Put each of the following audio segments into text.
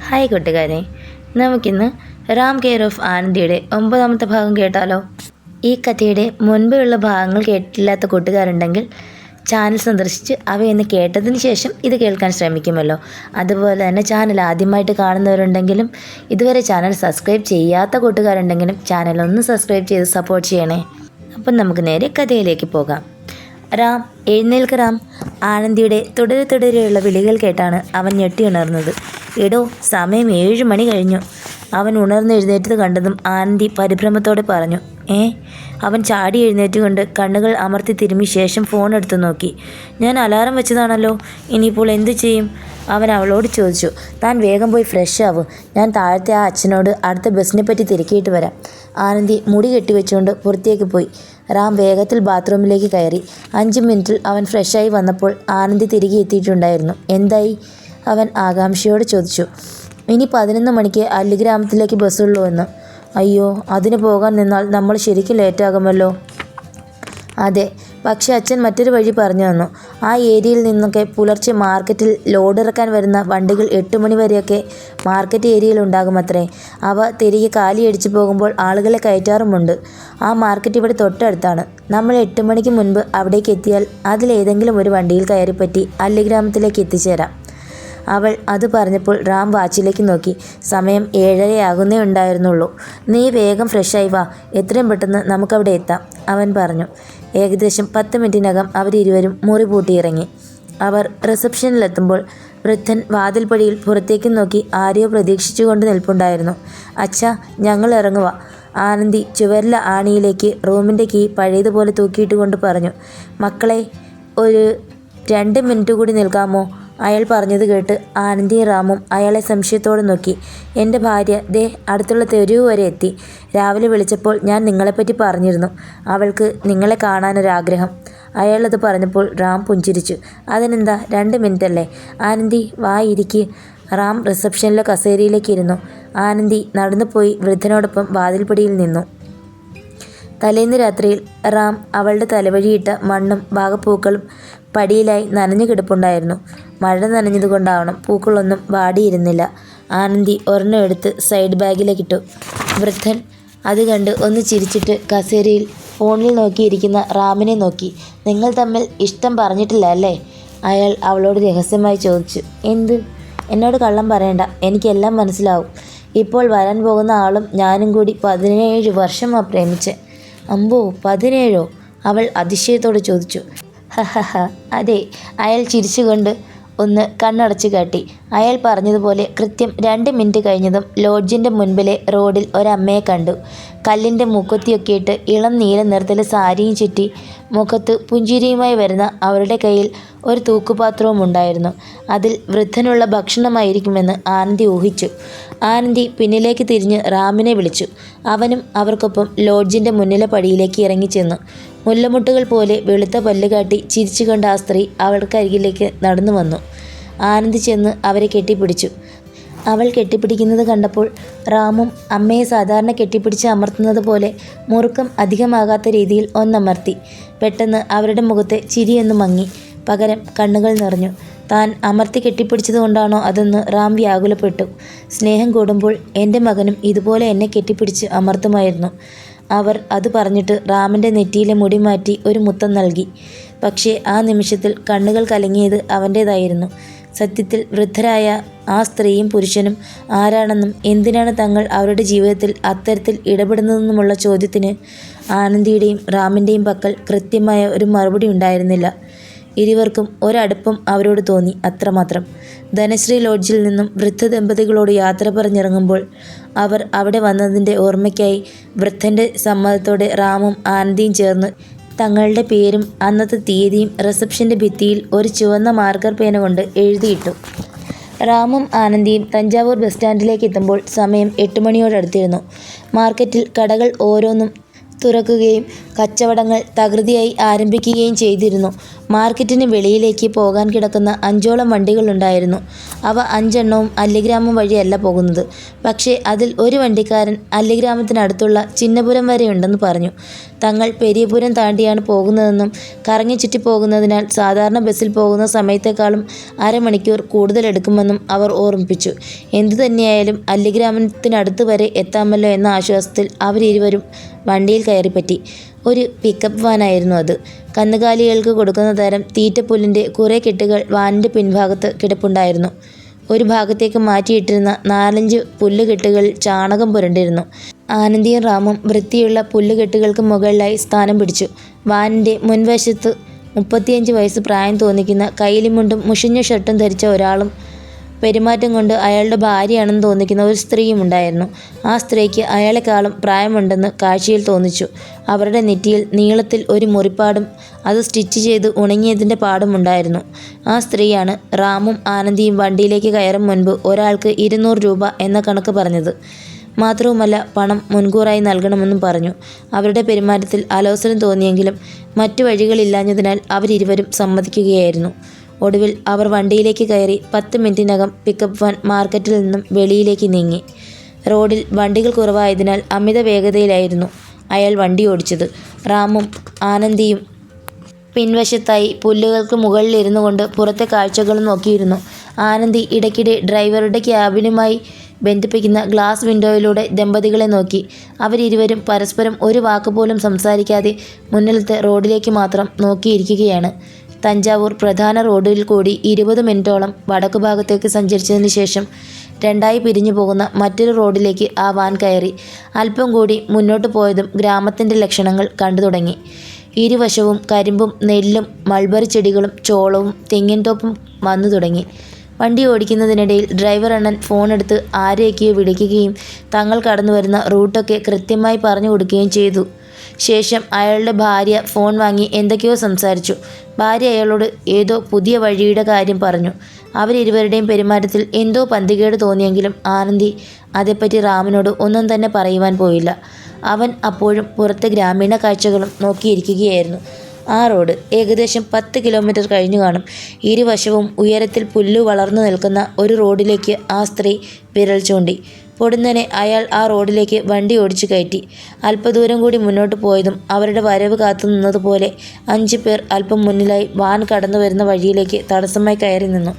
Hi കൂട്ടുകാരെ, നമുക്കിന്ന് Ram care of ആനന്ദിയുടെ 9ാമത്തെ ഭാഗം കേട്ടാലോ. ഈ കഥയുടെ മുൻപുള്ള ഭാഗങ്ങൾ കേട്ടില്ലാത്ത കൂട്ടുകാരുണ്ടെങ്കിൽ ചാനൽ സന്ദർശിച്ച് അവയൊന്ന് കേട്ടതിന് ശേഷം ഇത് കേൾക്കാൻ ശ്രമിക്കുമല്ലോ. അതുപോലെ തന്നെ ചാനൽ ആദ്യമായിട്ട് കാണുന്നവരുണ്ടെങ്കിലും ഇതുവരെ ചാനൽ സബ്സ്ക്രൈബ് ചെയ്യാത്ത കൂട്ടുകാരുണ്ടെങ്കിലും ചാനൽ ഒന്ന് സബ്സ്ക്രൈബ് ചെയ്ത് സപ്പോർട്ട് ചെയ്യണേ. അപ്പം നമുക്ക് നേരെ കഥയിലേക്ക് പോകാം. റാം, എഴുന്നേൽക്ക് റാം. ആനന്ദിയുടെ തുടരെയുള്ള വിളികൾ കേട്ടാണ് അവൻ ഞെട്ടിയുണർന്നത്. എടോ, സമയം 7 മണി കഴിഞ്ഞു. അവൻ ഉണർന്നെഴുന്നേറ്റത് കണ്ടതും ആനന്ദി പരിഭ്രമത്തോടെ പറഞ്ഞു. അവൻ ചാടി എഴുന്നേറ്റുകൊണ്ട് കണ്ണുകൾ അമർത്തി തിരുമ്മി ശേഷം ഫോൺ എടുത്തു നോക്കി. ഞാൻ അലാറം വെച്ചതാണല്ലോ, ഇനിയിപ്പോൾ എന്തു ചെയ്യും? അവൻ അവളോട് ചോദിച്ചു. താൻ വേഗം പോയി ഫ്രഷ് ആവും, ഞാൻ താഴത്തെ ആ അച്ഛനോട് അടുത്ത ബസ്സിനെ പറ്റി തിരക്കിയിട്ട് വരാം. ആനന്ദി മുടി കെട്ടിവെച്ചുകൊണ്ട് പുറത്തേക്ക് പോയി. റാം വേഗത്തിൽ ബാത്റൂമിലേക്ക് കയറി. 5 മിനിറ്റിൽ അവൻ ഫ്രഷായി വന്നപ്പോൾ ആനന്ദി തിരികെ എത്തിയിട്ടുണ്ടായിരുന്നു. എന്തായി? അവൻ ആകാംക്ഷയോട് ചോദിച്ചു. ഇനി 11 മണിക്ക് അല്ലിഗ്രാമത്തിലേക്ക് ബസ്സുള്ളൂ എന്ന്. അയ്യോ, അതിന് പോകാൻ നിന്നാൽ നമ്മൾ ശരിക്കും ലേറ്റാകുമല്ലോ. അതെ, പക്ഷെ അച്ഛൻ മറ്റൊരു വഴി പറഞ്ഞു തന്നു. ആ ഏരിയയിൽ നിന്നൊക്കെ പുലർച്ചെ മാർക്കറ്റിൽ ലോഡ് ഇറക്കാൻ വരുന്ന വണ്ടികൾ 8 മണി വരെയൊക്കെ മാർക്കറ്റ് ഏരിയയിൽ ഉണ്ടാകുമത്രേ. അവ തിരികെ കാലിയടിച്ചു പോകുമ്പോൾ ആളുകളെ കയറ്റാറുമുണ്ട്. ആ മാർക്കറ്റ് ഇവിടെ തൊട്ടടുത്താണ്. നമ്മൾ 8 മണിക്ക് മുൻപ് അവിടേക്ക് എത്തിയാൽ അതിലേതെങ്കിലും ഒരു വണ്ടിയിൽ കയറിപ്പറ്റി അല്ലിഗ്രാമത്തിലേക്ക് എത്തിച്ചേരാം. അവൾ അത് പറഞ്ഞപ്പോൾ റാം വാച്ചിലേക്ക് നോക്കി. സമയം 7:30 ഉണ്ടായിരുന്നുള്ളൂ. നീ വേഗം ഫ്രഷായി വാ, എത്രയും പെട്ടെന്ന് നമുക്കവിടെ എത്താം, അവൻ പറഞ്ഞു. ഏകദേശം 10 മിനിറ്റിനകം അവരിരുവരും മുറി പൂട്ടിയിറങ്ങി. അവർ റിസപ്ഷനിലെത്തുമ്പോൾ വൃദ്ധൻ വാതിൽപ്പടിയിൽ പുറത്തേക്ക് നോക്കി ആരെയോ പ്രതീക്ഷിച്ചുകൊണ്ട് നിൽപ്പുണ്ടായിരുന്നു. അച്ഛാ, ഞങ്ങൾ ഇറങ്ങുക, ആനന്ദി ചുവരിലെ ആണിയിലേക്ക് റൂമിൻ്റെ കീ പഴയതുപോലെ തൂക്കിയിട്ട് കൊണ്ട് പറഞ്ഞു. മക്കളെ, ഒരു 2 മിനിറ്റ് കൂടി നിൽക്കാമോ? അയാൾ പറഞ്ഞത് കേട്ട് ആനന്ദിയും റാമും അയാളെ സംശയത്തോടെ നോക്കി. എൻ്റെ ഭാര്യ ദേ അടുത്തുള്ള തെരുവ് വരെ എത്തി. രാവിലെ വിളിച്ചപ്പോൾ ഞാൻ നിങ്ങളെപ്പറ്റി പറഞ്ഞിരുന്നു. അവൾക്ക് നിങ്ങളെ കാണാനൊരാഗ്രഹം. അയാളത് പറഞ്ഞപ്പോൾ റാം പുഞ്ചിരിച്ചു. അതിനെന്താ, 2 മിനിറ്റ് അല്ലേ? ആനന്ദി വാ, ഇരിക്ക്. റാം റിസപ്ഷനിലെ കസേരയിലേക്ക് ഇരുന്നു. ആനന്ദി നടന്നു പോയി വൃദ്ധനോടൊപ്പം വാതിൽപ്പടിയിൽ നിന്നു. തലേന്ന് രാത്രിയിൽ റാം അവളുടെ തലവഴിയിട്ട മണ്ണും ഭാഗപ്പൂക്കളും പടിയിലായി നനഞ്ഞു കിടപ്പുണ്ടായിരുന്നു. മഴ നനഞ്ഞതുകൊണ്ടാവണം പൂക്കളൊന്നും വാടിയിരുന്നില്ല. ആനന്ദി ഒരെണ്ണം എടുത്ത് സൈഡ് ബാഗിലേക്കിട്ടു. വൃദ്ധൻ അത് കണ്ട് ഒന്ന് ചിരിച്ചിട്ട് കസേരയിൽ ഫോണിൽ നോക്കിയിരിക്കുന്ന റാമിനെ നോക്കി. നിങ്ങൾ തമ്മിൽ ഇഷ്ടം പറഞ്ഞിട്ടില്ല അല്ലേ? അയാൾ അവളോട് രഹസ്യമായി ചോദിച്ചു. എന്ത്? എന്നോട് കള്ളം പറയണ്ട, എനിക്കെല്ലാം മനസ്സിലാവും. ഇപ്പോൾ വരാൻ പോകുന്ന ആളും ഞാനും കൂടി 17 വർഷമാണ് പ്രേമിച്ച്. അമ്പോ, 17ഓ? അവൾ അതിശയത്തോട് ചോദിച്ചു. ഹഹഹ, അതെ, അയാൾ ചിരിച്ചുകൊണ്ട് ഒന്ന് കണ്ണടച്ചു കാട്ടി. അയാൾ പറഞ്ഞതുപോലെ കൃത്യം 2 മിനിറ്റ് കഴിഞ്ഞതും ലോഡ്ജിൻ്റെ മുൻപിലെ റോഡിൽ ഒരമ്മയെ കണ്ടു. കല്ലിൻ്റെ മൂക്കൊത്തിയൊക്കെ ഇട്ട് ഇളം നീല നിറത്തിലെ സാരിയും ചുറ്റി മുഖത്ത് പുഞ്ചിരിയുമായി വരുന്ന അവരുടെ കയ്യിൽ ഒരു തൂക്കുപാത്രവും ഉണ്ടായിരുന്നു. അതിൽ വൃദ്ധനുള്ള ഭക്ഷണമായിരിക്കുമെന്ന് ആനന്ദി ഊഹിച്ചു. ആനന്ദി പിന്നിലേക്ക് തിരിഞ്ഞ് റാമിനെ വിളിച്ചു. അവനും അവർക്കൊപ്പം ലോഡ്ജിൻ്റെ മുന്നിലെ പടിയിലേക്ക് ഇറങ്ങിച്ചെന്നു. മുല്ലമുട്ടുകൾ പോലെ വെളുത്ത പല്ലുകാട്ടി ചിരിച്ചുകൊണ്ട് ആ സ്ത്രീ അവൾക്കരികിലേക്ക് നടന്നു വന്നു. ആനന്ദി ചെന്ന് അവരെ കെട്ടിപ്പിടിച്ചു. അവൾ കെട്ടിപ്പിടിക്കുന്നത് കണ്ടപ്പോൾ റാമും അമ്മയെ സാധാരണ കെട്ടിപ്പിടിച്ച് അമർത്തുന്നത് പോലെ മുറുക്കം അധികമാകാത്ത രീതിയിൽ ഒന്നമർത്തി. പെട്ടെന്ന് അവരുടെ മുഖത്തെ ചിരിയൊന്ന് മങ്ങി. പകരം കണ്ണുകൾ നിറഞ്ഞു. താൻ അമർത്തി കെട്ടിപ്പിടിച്ചതുകൊണ്ടാണോ അതെന്ന് റാം വ്യാകുലപ്പെട്ടു. സ്നേഹം കൂടുമ്പോൾ എൻ്റെ മകനും ഇതുപോലെ എന്നെ കെട്ടിപ്പിടിച്ച് അമർത്തുമായിരുന്നു. അവർ അത് പറഞ്ഞിട്ട് റാമിൻ്റെ നെറ്റിയിലെ മുടി മാറ്റി ഒരു മുത്തം നൽകി. പക്ഷേ ആ നിമിഷത്തിൽ കണ്ണുകൾ കലങ്ങിയത് അവൻ്റേതായിരുന്നു. സത്യത്തിൽ വൃദ്ധരായ ആ സ്ത്രീയും പുരുഷനും ആരാണെന്നും എന്തിനാണ് തങ്ങൾ അവരുടെ ജീവിതത്തിൽ അത്തരത്തിൽ ഇടപെടുന്നതെന്നുമുള്ള ചോദ്യത്തിന് ആനന്ദിയുടെയും റാമിൻ്റെയും പക്കൽ കൃത്യമായ ഒരു മറുപടി ഉണ്ടായിരുന്നില്ല. ഇരുവർക്കും ഒരടുപ്പം അവരോട് തോന്നി, അത്രമാത്രം. ധനശ്രീ ലോഡ്ജിൽ നിന്നും വൃദ്ധ ദമ്പതികളോട് യാത്ര പറഞ്ഞിറങ്ങുമ്പോൾ അവർ അവിടെ വന്നതിൻ്റെ ഓർമ്മയ്ക്കായി വൃദ്ധൻ്റെ സമ്മതത്തോടെ റാമും ആനന്ദിയും ചേർന്ന് തങ്ങളുടെ പേരും അന്നത്തെ തീയതിയും റിസപ്ഷൻ്റെ ഭിത്തിയിൽ ഒരു ചുവന്ന മാർക്കർ പേന കൊണ്ട് എഴുതിയിട്ടു. റാമും ആനന്ദിയും തഞ്ചാവൂർ ബസ് സ്റ്റാൻഡിലേക്ക് എത്തുമ്പോൾ സമയം 8 മണിയോടടുത്തിരുന്നു. മാർക്കറ്റിൽ കടകൾ ഓരോന്നും തുറക്കുകയും കച്ചവടങ്ങൾ തകൃതിയായി ആരംഭിക്കുകയും ചെയ്തിരുന്നു. മാർക്കറ്റിന് വെളിയിലേക്ക് പോകാൻ കിടക്കുന്ന 5ഓളം വണ്ടികളുണ്ടായിരുന്നു. അവ 5 എണ്ണവും അല്ലിഗ്രാമം വഴിയല്ല പോകുന്നത്. പക്ഷേ അതിൽ ഒരു വണ്ടിക്കാരൻ അല്ലിഗ്രാമത്തിനടുത്തുള്ള ചിന്നപുരം വരെയുണ്ടെന്ന് പറഞ്ഞു. തങ്ങൾ പെരിയപുരം താണ്ടിയാണ് പോകുന്നതെന്നും കറങ്ങി ചുറ്റി പോകുന്നതിനാൽ സാധാരണ ബസ്സിൽ പോകുന്ന സമയത്തേക്കാളും അരമണിക്കൂർ കൂടുതലെടുക്കുമെന്നും അവർ ഓർമ്മിപ്പിച്ചു. എന്തു തന്നെയായാലും അല്ലിഗ്രാമത്തിനടുത്ത് വരെ എത്താമല്ലോ എന്ന ആശ്വാസത്തിൽ അവരിരുവരും വണ്ടിയിൽ കയറിപ്പറ്റി. ഒരു പിക്കപ്പ് വാനായിരുന്നു അത്. കന്നുകാലികൾക്ക് കൊടുക്കുന്ന തരം തീറ്റപ്പുല്ലിൻ്റെ കുറേ കെട്ടുകൾ വാനിൻ്റെ പിൻഭാഗത്ത് കിടപ്പുണ്ടായിരുന്നു. ഒരു ഭാഗത്തേക്ക് മാറ്റിയിട്ടിരുന്ന 4-5 പുല്ലുകെട്ടുകളിൽ ചാണകം പുരണ്ടിരുന്നു. ആനന്ദിയും റാമും വൃത്തിയുള്ള പുല്ലുകെട്ടുകൾക്ക് മുകളിലായി സ്ഥാനം പിടിച്ചു. വാനിൻ്റെ മുൻവശത്ത് 35 വയസ്സ് പ്രായം തോന്നിക്കുന്ന കൈലിമുണ്ടും മുഷിഞ്ഞ ഷർട്ടും ധരിച്ച ഒരാളും പെരുമാറ്റം കൊണ്ട് അയാളുടെ ഭാര്യയാണെന്ന് തോന്നിക്കുന്ന ഒരു സ്ത്രീയും ഉണ്ടായിരുന്നു. ആ സ്ത്രീക്ക് അയാളെക്കാളും പ്രായമുണ്ടെന്ന് കാഴ്ചയിൽ തോന്നിച്ചു. അവരുടെ നെറ്റിയിൽ നീളത്തിൽ ഒരു മുറിപ്പാടും അത് സ്റ്റിച്ച് ചെയ്ത് ഉണങ്ങിയതിൻ്റെ പാടും ഉണ്ടായിരുന്നു. ആ സ്ത്രീയാണ് റാമും ആനന്ദിയും വണ്ടിയിലേക്ക് കയറും മുൻപ് ഒരാൾക്ക് 200 രൂപ എന്ന കണക്ക് പറഞ്ഞത്. മാത്രവുമല്ല പണം മുൻകൂറായി നൽകണമെന്നും പറഞ്ഞു. അവരുടെ പെരുമാറ്റത്തിൽ അലോസരം തോന്നിയെങ്കിലും മറ്റു വഴികളില്ലാഞ്ഞതിനാൽ അവരിരുവരും സമ്മതിക്കുകയായിരുന്നു. ഒടുവിൽ അവർ വണ്ടിയിലേക്ക് കയറി 10 മിനിറ്റിനകം പിക്കപ്പ് വാൻ മാർക്കറ്റിൽ നിന്നും വെളിയിലേക്ക് നീങ്ങി. റോഡിൽ വണ്ടികൾ കുറവായതിനാൽ അമിത വേഗതയിലായിരുന്നു അയാൾ വണ്ടി ഓടിച്ചത്. റാമും ആനന്ദിയും പിൻവശത്തായി പുല്ലുകൾക്ക് മുകളിൽ ഇരുന്നു കൊണ്ട് പുറത്തെ കാഴ്ചകളും നോക്കിയിരുന്നു. ആനന്ദി ഇടയ്ക്കിടെ ഡ്രൈവറുടെ ക്യാബിനുമായി ബന്ധിപ്പിക്കുന്ന ഗ്ലാസ് വിൻഡോയിലൂടെ ദമ്പതികളെ നോക്കി. അവരിരുവരും പരസ്പരം ഒരു വാക്കുപോലും സംസാരിക്കാതെ മുന്നിലത്തെ റോഡിലേക്ക് മാത്രം നോക്കിയിരിക്കുകയാണ്. തഞ്ചാവൂർ പ്രധാന റോഡിൽ കൂടി 20 മിനിറ്റോളം വടക്കുഭാഗത്തേക്ക് സഞ്ചരിച്ചതിന് ശേഷം രണ്ടായി പിരിഞ്ഞു പോകുന്ന മറ്റൊരു റോഡിലേക്ക് ആ വാൻ കയറി. അല്പം കൂടി മുന്നോട്ട് പോയതും ഗ്രാമത്തിൻ്റെ ലക്ഷണങ്ങൾ കണ്ടു തുടങ്ങി. ഇരുവശവും കരിമ്പും നെല്ലും മൾബറി ചെടികളും ചോളവും തെങ്ങിൻ തോപ്പും വന്നു തുടങ്ങി. വണ്ടി ഓടിക്കുന്നതിനിടയിൽ ഡ്രൈവർ അണ്ണൻ ഫോണെടുത്ത് ആരെയൊക്കെയോ വിളിക്കുകയും തങ്ങൾ കടന്നു വരുന്ന റൂട്ടൊക്കെ കൃത്യമായി പറഞ്ഞു കൊടുക്കുകയും ചെയ്തു. ശേഷം അയാളുടെ ഭാര്യ ഫോൺ വാങ്ങി എന്തൊക്കെയോ സംസാരിച്ചു. ഭാര്യ അയാളോട് ഏതോ പുതിയ വഴിയുടെ കാര്യം പറഞ്ഞു. അവരിരുവരുടെയും പെരുമാറ്റത്തിൽ എന്തോ പന്തികേട് തോന്നിയെങ്കിലും ആനന്ദി അതേപ്പറ്റി റാമിനോട് ഒന്നും തന്നെ പറയുവാൻ പോയില്ല. അവൻ അപ്പോഴും പുറത്തെ ഗ്രാമീണ കാഴ്ചകളും നോക്കിയിരിക്കുകയായിരുന്നു. ആ റോഡ് ഏകദേശം 10 കിലോമീറ്റർ കഴിഞ്ഞു കാണും. ഇരുവശവും ഉയരത്തിൽ പുല്ലു വളർന്നു നിൽക്കുന്ന ഒരു റോഡിലേക്ക് ആ സ്ത്രീ വിരൽ ചൂണ്ടി. പൊടുന്നനെ അയാൾ ആ റോഡിലേക്ക് വണ്ടി ഓടിച്ചു കയറ്റി. അല്പദൂരം കൂടി മുന്നോട്ട് പോയതും അവരുടെ വരവ് കാത്തു നിന്നതുപോലെ 5 പേർ അല്പം മുന്നിലായി വാൻ കടന്നു വരുന്ന വഴിയിലേക്ക് തടസ്സമായി കയറി നിന്നു.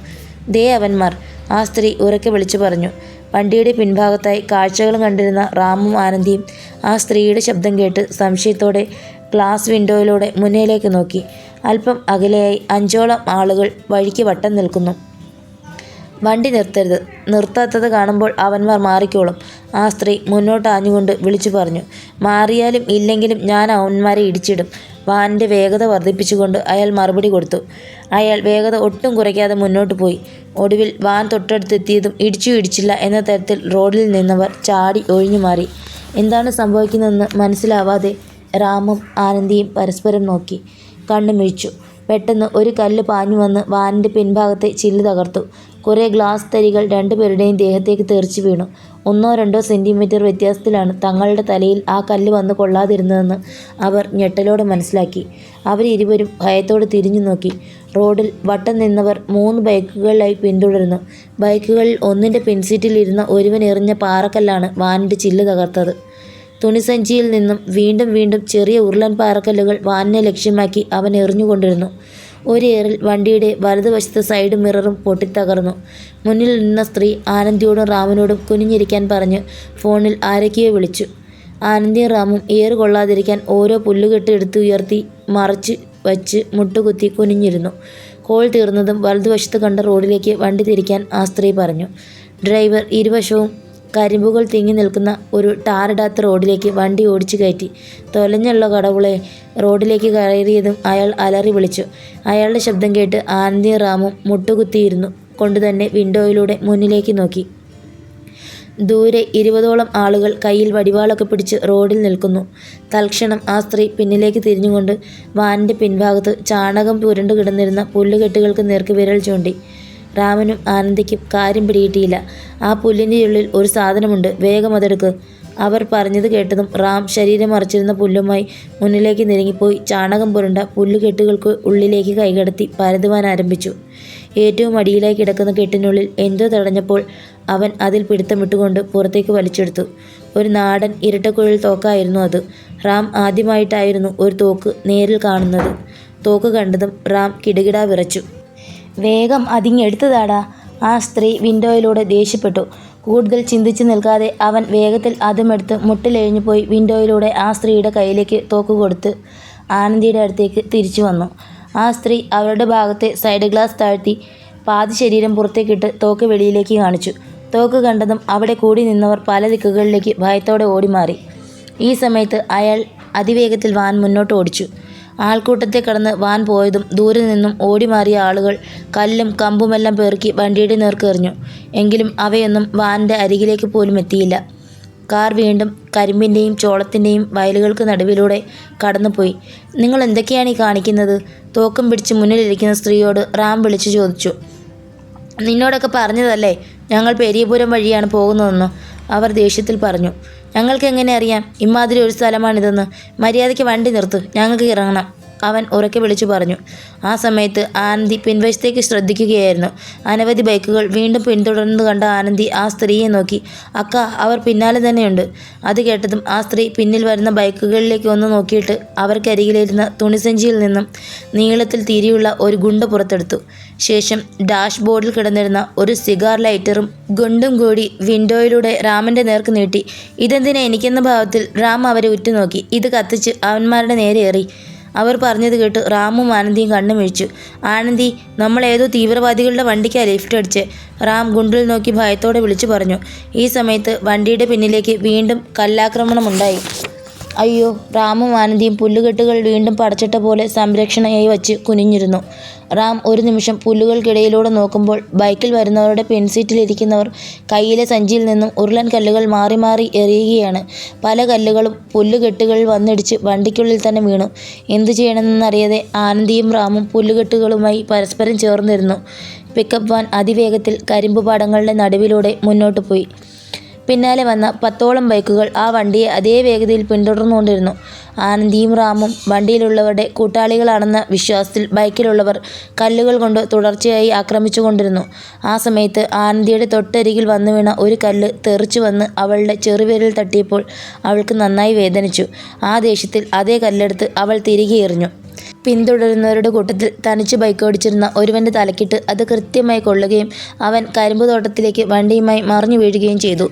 ദേ അവന്മാർ, ആ സ്ത്രീ ഉറക്കെ വിളിച്ചു പറഞ്ഞു. വണ്ടിയുടെ പിൻഭാഗത്തായി കാഴ്ചകളും കണ്ടിരുന്ന റാമും ആനന്ദിയും ആ സ്ത്രീയുടെ ശബ്ദം കേട്ട് സംശയത്തോടെ ഗ്ലാസ് വിൻഡോയിലൂടെ മുന്നിലേക്ക് നോക്കി. അല്പം അകലെയായി 5ഓളം ആളുകൾ വഴിക്ക് വട്ടം നിൽക്കുന്നു. വണ്ടി നിർത്തരുത്, നിർത്താത്തത് കാണുമ്പോൾ അവന്മാർ മാറിക്കോളും, ആ സ്ത്രീ മുന്നോട്ട് ആഞ്ഞുകൊണ്ട് വിളിച്ചു പറഞ്ഞു. മാറിയാലും ഇല്ലെങ്കിലും ഞാൻ അവന്മാരെ ഇടിച്ചിടും. വാനിൻ്റെ വേഗത വർദ്ധിപ്പിച്ചുകൊണ്ട് അയാൾ മറുപടി കൊടുത്തു. അയാൾ വേഗത ഒട്ടും കുറയ്ക്കാതെ മുന്നോട്ട് പോയി. ഒടുവിൽ വാൻ തൊട്ടടുത്തെത്തിയതും ഇടിച്ചില്ല എന്ന തരത്തിൽ റോഡിൽ നിന്നവർ ചാടി ഒഴിഞ്ഞു മാറി. എന്താണ് സംഭവിക്കുന്നതെന്ന് മനസ്സിലാവാതെ റാമും ആനന്ദിയും പരസ്പരം നോക്കി കണ്ണു മിഴിച്ചു. പെട്ടെന്ന് ഒരു കല്ല് പാഞ്ഞു വന്ന് വാനിൻ്റെ പിൻഭാഗത്തെ ചില്ല് തകർത്തു. കുറേ ഗ്ലാസ് തരികൾ രണ്ടുപേരുടെയും ദേഹത്തേക്ക് തെറിച്ചു വീണു. 1-2 സെൻറ്റിമീറ്റർ വ്യത്യാസത്തിലാണ് തങ്ങളുടെ തലയിൽ ആ കല്ല് വന്ന് കൊള്ളാതിരുന്നതെന്ന് അവർ ഞെട്ടലോടെ മനസ്സിലാക്കി. അവരിരുവരും ഭയത്തോടെ തിരിഞ്ഞു നോക്കി. റോഡിൽ വട്ടം നിന്നവർ 3 ബൈക്കുകളിലായി പിന്തുടർന്നു. ബൈക്കുകളിൽ ഒന്നിൻ്റെ പിൻസീറ്റിൽ ഇരുന്ന ഒരുവൻ എറിഞ്ഞ പാറക്കല്ലാണ് വാനിൻ്റെ ചില്ല് തകർത്തത്. തുണിസഞ്ചിയിൽ നിന്നും വീണ്ടും ചെറിയ ഉരുളൻ പാറക്കല്ലുകൾ വാനിനെ ലക്ഷ്യമാക്കി അവൻ എറിഞ്ഞുകൊണ്ടിരുന്നു. ഒരേറിൽ വണ്ടിയുടെ വലതുവശത്തെ സൈഡ് മിററും പൊട്ടിത്തകർന്നു. മുന്നിൽ നിന്ന സ്ത്രീ ആനന്ദിയോടും റാമിനോടും കുനിഞ്ഞിരിക്കാൻ പറഞ്ഞ് ഫോണിൽ ആരൊക്കെയോ വിളിച്ചു. ആനന്ദിയും റാമും ഏറ് കൊള്ളാതിരിക്കാൻ ഓരോ പുല്ലുകെട്ട് എടുത്ത് ഉയർത്തി മറച്ച് വച്ച് മുട്ടുകുത്തി കുനിഞ്ഞിരുന്നു. കോൾ തീർന്നതും വലതുവശത്ത് കണ്ട റോഡിലേക്ക് വണ്ടി തിരിക്കാൻ ആ സ്ത്രീ പറഞ്ഞു. ഡ്രൈവർ ഇരുവശവും കരിമ്പുകൾ തിങ്ങി നിൽക്കുന്ന ഒരു ടാറിടാത്ത റോഡിലേക്ക് വണ്ടി ഓടിച്ചു കയറ്റി. തൊലഞ്ഞുള്ള കടവുളെ റോഡിലേക്ക് കയറിയതും അയാൾ അലറി വിളിച്ചു. അയാളുടെ ശബ്ദം കേട്ട് ആനന്ദിയും റാമും മുട്ടുകുത്തിയിരുന്നു കൊണ്ടുതന്നെ വിൻഡോയിലൂടെ മുന്നിലേക്ക് നോക്കി. ദൂരെ 20ഓളം ആളുകൾ കയ്യിൽ വടിവാളൊക്കെ പിടിച്ച് റോഡിൽ നിൽക്കുന്നു. തൽക്ഷണം ആ സ്ത്രീ പിന്നിലേക്ക് തിരിഞ്ഞുകൊണ്ട് വാനിൻ്റെ പിൻഭാഗത്ത് ചാണകം പുരണ്ടു കിടന്നിരുന്ന പുല്ലുകെട്ടുകൾക്ക് നേർക്ക് വിരൽ ചൂണ്ടി. റാമിനും ആനന്ദിക്കും കാര്യം പിടികിട്ടിയില്ല. ആ പുല്ലിൻ്റെ ഉള്ളിൽ ഒരു സാധനമുണ്ട്, വേഗം അതെടുക്ക്. അവർ പറഞ്ഞത് കേട്ടതും റാം ശരീരം മറച്ചിരുന്ന പുല്ലുമായി മുന്നിലേക്ക് നീങ്ങിപ്പോയി ചാണകം പുരണ്ട പുല്ലുകെട്ടുകൾക്ക് ഉള്ളിലേക്ക് കൈകടത്തി പരതുവാൻ ആരംഭിച്ചു. ഏറ്റവും അടിയിലായി കിടക്കുന്ന കെട്ടിനുള്ളിൽ എന്തോ തടഞ്ഞപ്പോൾ അവൻ അതിൽ പിടുത്തം വിട്ടുകൊണ്ട് പുറത്തേക്ക് വലിച്ചെടുത്തു. ഒരു നാടൻ ഇരട്ടക്കുഴൽ തോക്കായിരുന്നു അത്. റാം ആദ്യമായിട്ടായിരുന്നു ഒരു തോക്ക് നേരിൽ കാണുന്നത്. തോക്ക് കണ്ടതും റാം കിടുകിടാ വിറച്ചു. "വേഗം അതിങ്ങെടുത്തതാടാ!" ആ സ്ത്രീ വിൻഡോയിലൂടെ ദേഷ്യപ്പെട്ടു. കൂടുതൽ ചിന്തിച്ചു നിൽക്കാതെ അവൻ വേഗത്തിൽ അതുമെടുത്ത് മുട്ടിലെഴിഞ്ഞു പോയി വിൻഡോയിലൂടെ ആ സ്ത്രീയുടെ കയ്യിലേക്ക് തോക്ക് കൊടുത്ത് ആനന്ദിയുടെ അടുത്തേക്ക് തിരിച്ചു വന്നു. ആ സ്ത്രീ അവരുടെ ഭാഗത്തെ സൈഡ് ഗ്ലാസ് താഴ്ത്തി പാതി ശരീരം പുറത്തേക്കിട്ട് തോക്ക് വെളിയിലേക്ക് കാണിച്ചു. തോക്ക് കണ്ടതും അവിടെ കൂടി നിന്നവർ പല ദിക്കുകളിലേക്ക് ഭയത്തോടെ ഓടിമാറി. ഈ സമയത്ത് അയാൾ അതിവേഗത്തിൽ വാൻ മുന്നോട്ട് ഓടിച്ചു. ആൾക്കൂട്ടത്തെ കടന്ന് വാൻ പോയതും ദൂരെ നിന്നും ഓടിമാറിയ ആളുകൾ കല്ലും കമ്പുമെല്ലാം പെറുക്കി വണ്ടിയുടെ നേർക്കെറിഞ്ഞു. എങ്കിലും അവയൊന്നും വാനിൻ്റെ അരികിലേക്ക് പോലും എത്തിയില്ല. കാർ വീണ്ടും കരിമ്പിൻ്റെയും ചോളത്തിൻ്റെയും വയലുകൾക്ക് നടുവിലൂടെ കടന്നുപോയി. "നിങ്ങൾ എന്തൊക്കെയാണ് ഈ കാണിക്കുന്നത്?" തോക്കും പിടിച്ച് മുന്നിലിരിക്കുന്ന സ്ത്രീയോട് റാം വിളിച്ചു ചോദിച്ചു. "നിന്നോടൊക്കെ പറഞ്ഞതല്ലേ ഞങ്ങൾ പെരിയപുരം വഴിയാണ് പോകുന്നതെന്ന്?" അവർ ദേഷ്യത്തിൽ പറഞ്ഞു. "ഞങ്ങൾക്ക് എങ്ങനെ അറിയാം ഇമാതിരി ഒരു സ്ഥലമാണിതെന്ന്? മര്യാദയ്ക്ക് വണ്ടി നിർത്ത്, ഞങ്ങൾക്ക് ഇറങ്ങണം," അവൻ ഉറക്കെ വിളിച്ചു പറഞ്ഞു. ആ സമയത്ത് ആനന്ദി പിൻവശത്തേക്ക് ശ്രദ്ധിക്കുകയായിരുന്നു. അനവധി ബൈക്കുകൾ വീണ്ടും പിന്തുടർന്നു കണ്ട ആനന്ദി ആ സ്ത്രീയെ നോക്കി. "അക്ക, അവർ പിന്നാലെ തന്നെയുണ്ട്." അത് കേട്ടതും ആ സ്ത്രീ പിന്നിൽ വരുന്ന ബൈക്കുകളിലേക്ക് ഒന്ന് നോക്കിയിട്ട് അവർക്കരികിലിരുന്ന തുണിസഞ്ചിയിൽ നിന്നും നീളത്തിൽ തിരിയുള്ള ഒരു ഗുണ്ട പുറത്തെടുത്തു. ശേഷം ഡാഷ്ബോർഡിൽ കിടന്നിരുന്ന ഒരു സിഗാർ ലൈറ്ററും ഗുണ്ടും കൂടി വിൻഡോയിലൂടെ റാമിൻ്റെ നേർക്ക് നീട്ടി. "ഇതെന്തിനാ എനിക്കെന്ന ഭാവത്തിൽ റാം അവരെ ഉറ്റുനോക്കി. ഇത് കത്തിച്ച് അവന്മാരുടെ നേരെ എറി." അവർ പറഞ്ഞത് കേട്ട് റാമും ആനന്ദിയും കണ്ണുമിഴിച്ചു. "ആനന്ദി, നമ്മൾ ഏതോ തീവ്രവാദികളുടെ വണ്ടിക്കാണ് ലിഫ്റ്റ് അടിച്ച്," റാം ഗുണ്ടിൽ നോക്കി ഭയത്തോടെ വിളിച്ചു പറഞ്ഞു. ഈ സമയത്ത് വണ്ടിയുടെ പിന്നിലേക്ക് വീണ്ടും കല്ലാക്രമണമുണ്ടായി. അയ്യോ! റാമും ആനന്ദിയും പുല്ലുകെട്ടുകൾ വീണ്ടും പടച്ചിട്ട പോലെ സംരക്ഷണയായി വച്ച് കുനിഞ്ഞിരുന്നു. റാം ഒരു നിമിഷം പുല്ലുകൾക്കിടയിലൂടെ നോക്കുമ്പോൾ ബൈക്കിൽ വരുന്നവരുടെ പിൻസീറ്റിലിരിക്കുന്നവർ കയ്യിലെ സഞ്ചിയിൽ നിന്നും ഉരുളൻ കല്ലുകൾ മാറി മാറി എറിയുകയാണ്. പല കല്ലുകളും പുല്ലുകെട്ടുകളിൽ വന്നിടിച്ച് വണ്ടിക്കുള്ളിൽ തന്നെ വീണു. എന്തു ചെയ്യണമെന്നറിയാതെ ആനന്ദിയും റാമും പുല്ലുകെട്ടുകളുമായി പരസ്പരം ചേർന്നിരുന്നു. പിക്കപ്പ് വാൻ അതിവേഗത്തിൽ കരിമ്പ് പാടങ്ങളുടെ നടുവിലൂടെ മുന്നോട്ട് പോയി. പിന്നാലെ വന്ന 10ഓളം ബൈക്കുകൾ ആ വണ്ടിയെ അതേ വേഗതയിൽ പിന്തുടർന്നുകൊണ്ടിരുന്നു. ആനന്ദിയും റാമും വണ്ടിയിലുള്ളവരുടെ കൂട്ടാളികളാണെന്ന വിശ്വാസത്തിൽ ബൈക്കിലുള്ളവർ കല്ലുകൾ കൊണ്ട് തുടർച്ചയായി ആക്രമിച്ചുകൊണ്ടിരുന്നു. ആ സമയത്ത് ആനന്ദിയുടെ തൊട്ടരികിൽ വന്നു വീണ ഒരു കല്ല് തെറിച്ചു വന്ന് അവളുടെ ചെറുവിരൽ തട്ടിയപ്പോൾ അവൾക്ക് നന്നായി വേദനിച്ചു. ആ ദേഷ്യത്തിൽ അതേ കല്ലെടുത്ത് അവൾ തിരികെ എറിഞ്ഞു. പിന്തുടരുന്നവരുടെ കൂട്ടത്തിൽ തനിച്ച് ബൈക്കോടിച്ചിരുന്ന ഒരുവൻ്റെ തലക്കിട്ട് അത് കൃത്യമായി കൊള്ളുകയും അവൻ കരിമ്പ് തോട്ടത്തിലേക്ക് വണ്ടിയുമായി മറിഞ്ഞു വീഴുകയും ചെയ്തു.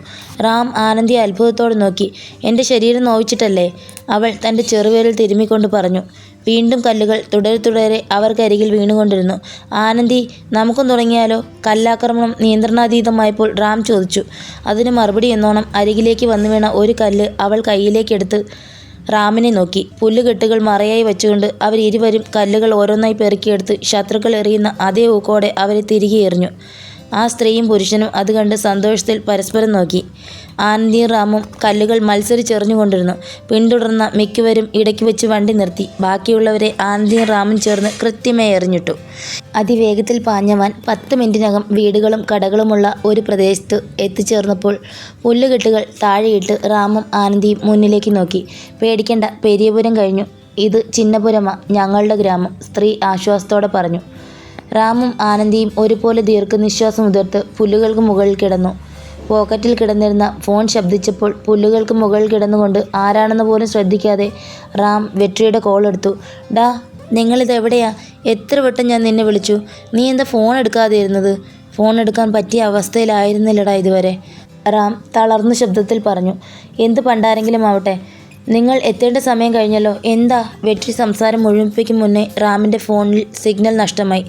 റാം ആനന്ദിയെ അത്ഭുതത്തോടെ നോക്കി. "എൻ്റെ ശരീരം നോവിച്ചിട്ടല്ലേ?" അവൾ തൻ്റെ ചെറുവിരൽ തിരുമ്മിക്കൊണ്ട് പറഞ്ഞു. വീണ്ടും കല്ലുകൾ തുടരെ അവർക്കരികിൽ വീണുകൊണ്ടിരുന്നു. "ആനന്ദി, നമുക്കും തുടങ്ങിയാലോ?" കല്ലാക്രമണം നിയന്ത്രണാതീതമായപ്പോൾ റാം ചോദിച്ചു. അതിന് മറുപടി എന്നോണം അരികിലേക്ക് വന്നു വീണ ഒരു കല്ല് അവൾ കയ്യിലേക്കെടുത്ത് റാമിനെ നോക്കി. പുല്ലുകെട്ടുകൾ മറയായി വെച്ചുകൊണ്ട് അവരിരുവരും കല്ലുകൾ ഓരോന്നായി പെറുക്കിയെടുത്ത് ശത്രുക്കൾ എറിയുന്ന അതേ ഊക്കോടെ അവരെ തിരികെ എറിഞ്ഞു. ആ സ്ത്രീയും പുരുഷനും അത് കണ്ട് സന്തോഷത്തിൽ പരസ്പരം നോക്കി. ആനന്ദിയും റാമും കല്ലുകൾ മത്സരിച്ചെറിഞ്ഞുകൊണ്ടിരുന്നു. പിന്തുടർന്ന മിക്കവരും ഇടയ്ക്ക് വെച്ച് വണ്ടി നിർത്തി. ബാക്കിയുള്ളവരെ ആനന്ദിയും റാമും ചേർന്ന് കൃത്യമായി എറിഞ്ഞിട്ടു. അതിവേഗത്തിൽ പാഞ്ഞ വാൻ 10 മിനിറ്റിനകം വീടുകളും കടകളുമുള്ള ഒരു പ്രദേശത്ത് എത്തിച്ചേർന്നപ്പോൾ പുല്ലുകെട്ടുകൾ താഴെയിട്ട് റാമും ആനന്ദിയും മുന്നിലേക്ക് നോക്കി. "പേടിക്കണ്ട, പെരിയപുരം കഴിഞ്ഞു. ഇത് ചിന്നപുരമാ, ഞങ്ങളുടെ ഗ്രാമം," സ്ത്രീ ആശ്വാസത്തോടെ പറഞ്ഞു. റാമും ആനന്ദിയും ഒരുപോലെ ദീർഘനിശ്വാസം ഉതിർത്ത് പുല്ലുകൾക്ക് മുകളിൽ കിടന്നു. പോക്കറ്റിൽ കിടന്നിരുന്ന ഫോൺ ശബ്ദിച്ചപ്പോൾ പുല്ലുകൾക്ക് മുകളിൽ കിടന്നുകൊണ്ട് ആരാണെന്ന് പോലും ശ്രദ്ധിക്കാതെ റാം വെട്രിയുടെ കോൾ എടുത്തു. "ഡാ, നിങ്ങളിതെവിടെയാ? എത്ര വട്ടം ഞാൻ നിന്നെ വിളിച്ചു. നീ എന്താ ഫോൺ എടുക്കാതെ ഇരുന്നത്?" "ഫോൺ എടുക്കാൻ പറ്റിയ അവസ്ഥയിലായിരുന്നില്ലടാ ഇതുവരെ," റാം തളർന്ന ശബ്ദത്തിൽ പറഞ്ഞു. "എന്ത് പണ്ടാരെങ്കിലും ആവട്ടെ, നിങ്ങൾ എത്തേണ്ട സമയം കഴിഞ്ഞല്ലോ." "എന്താ?" വെട്രി സംസാരം മുഴുമിപ്പിക്കും മുന്നേ റാമിൻ്റെ ഫോണിൽ സിഗ്നൽ നഷ്ടമായി.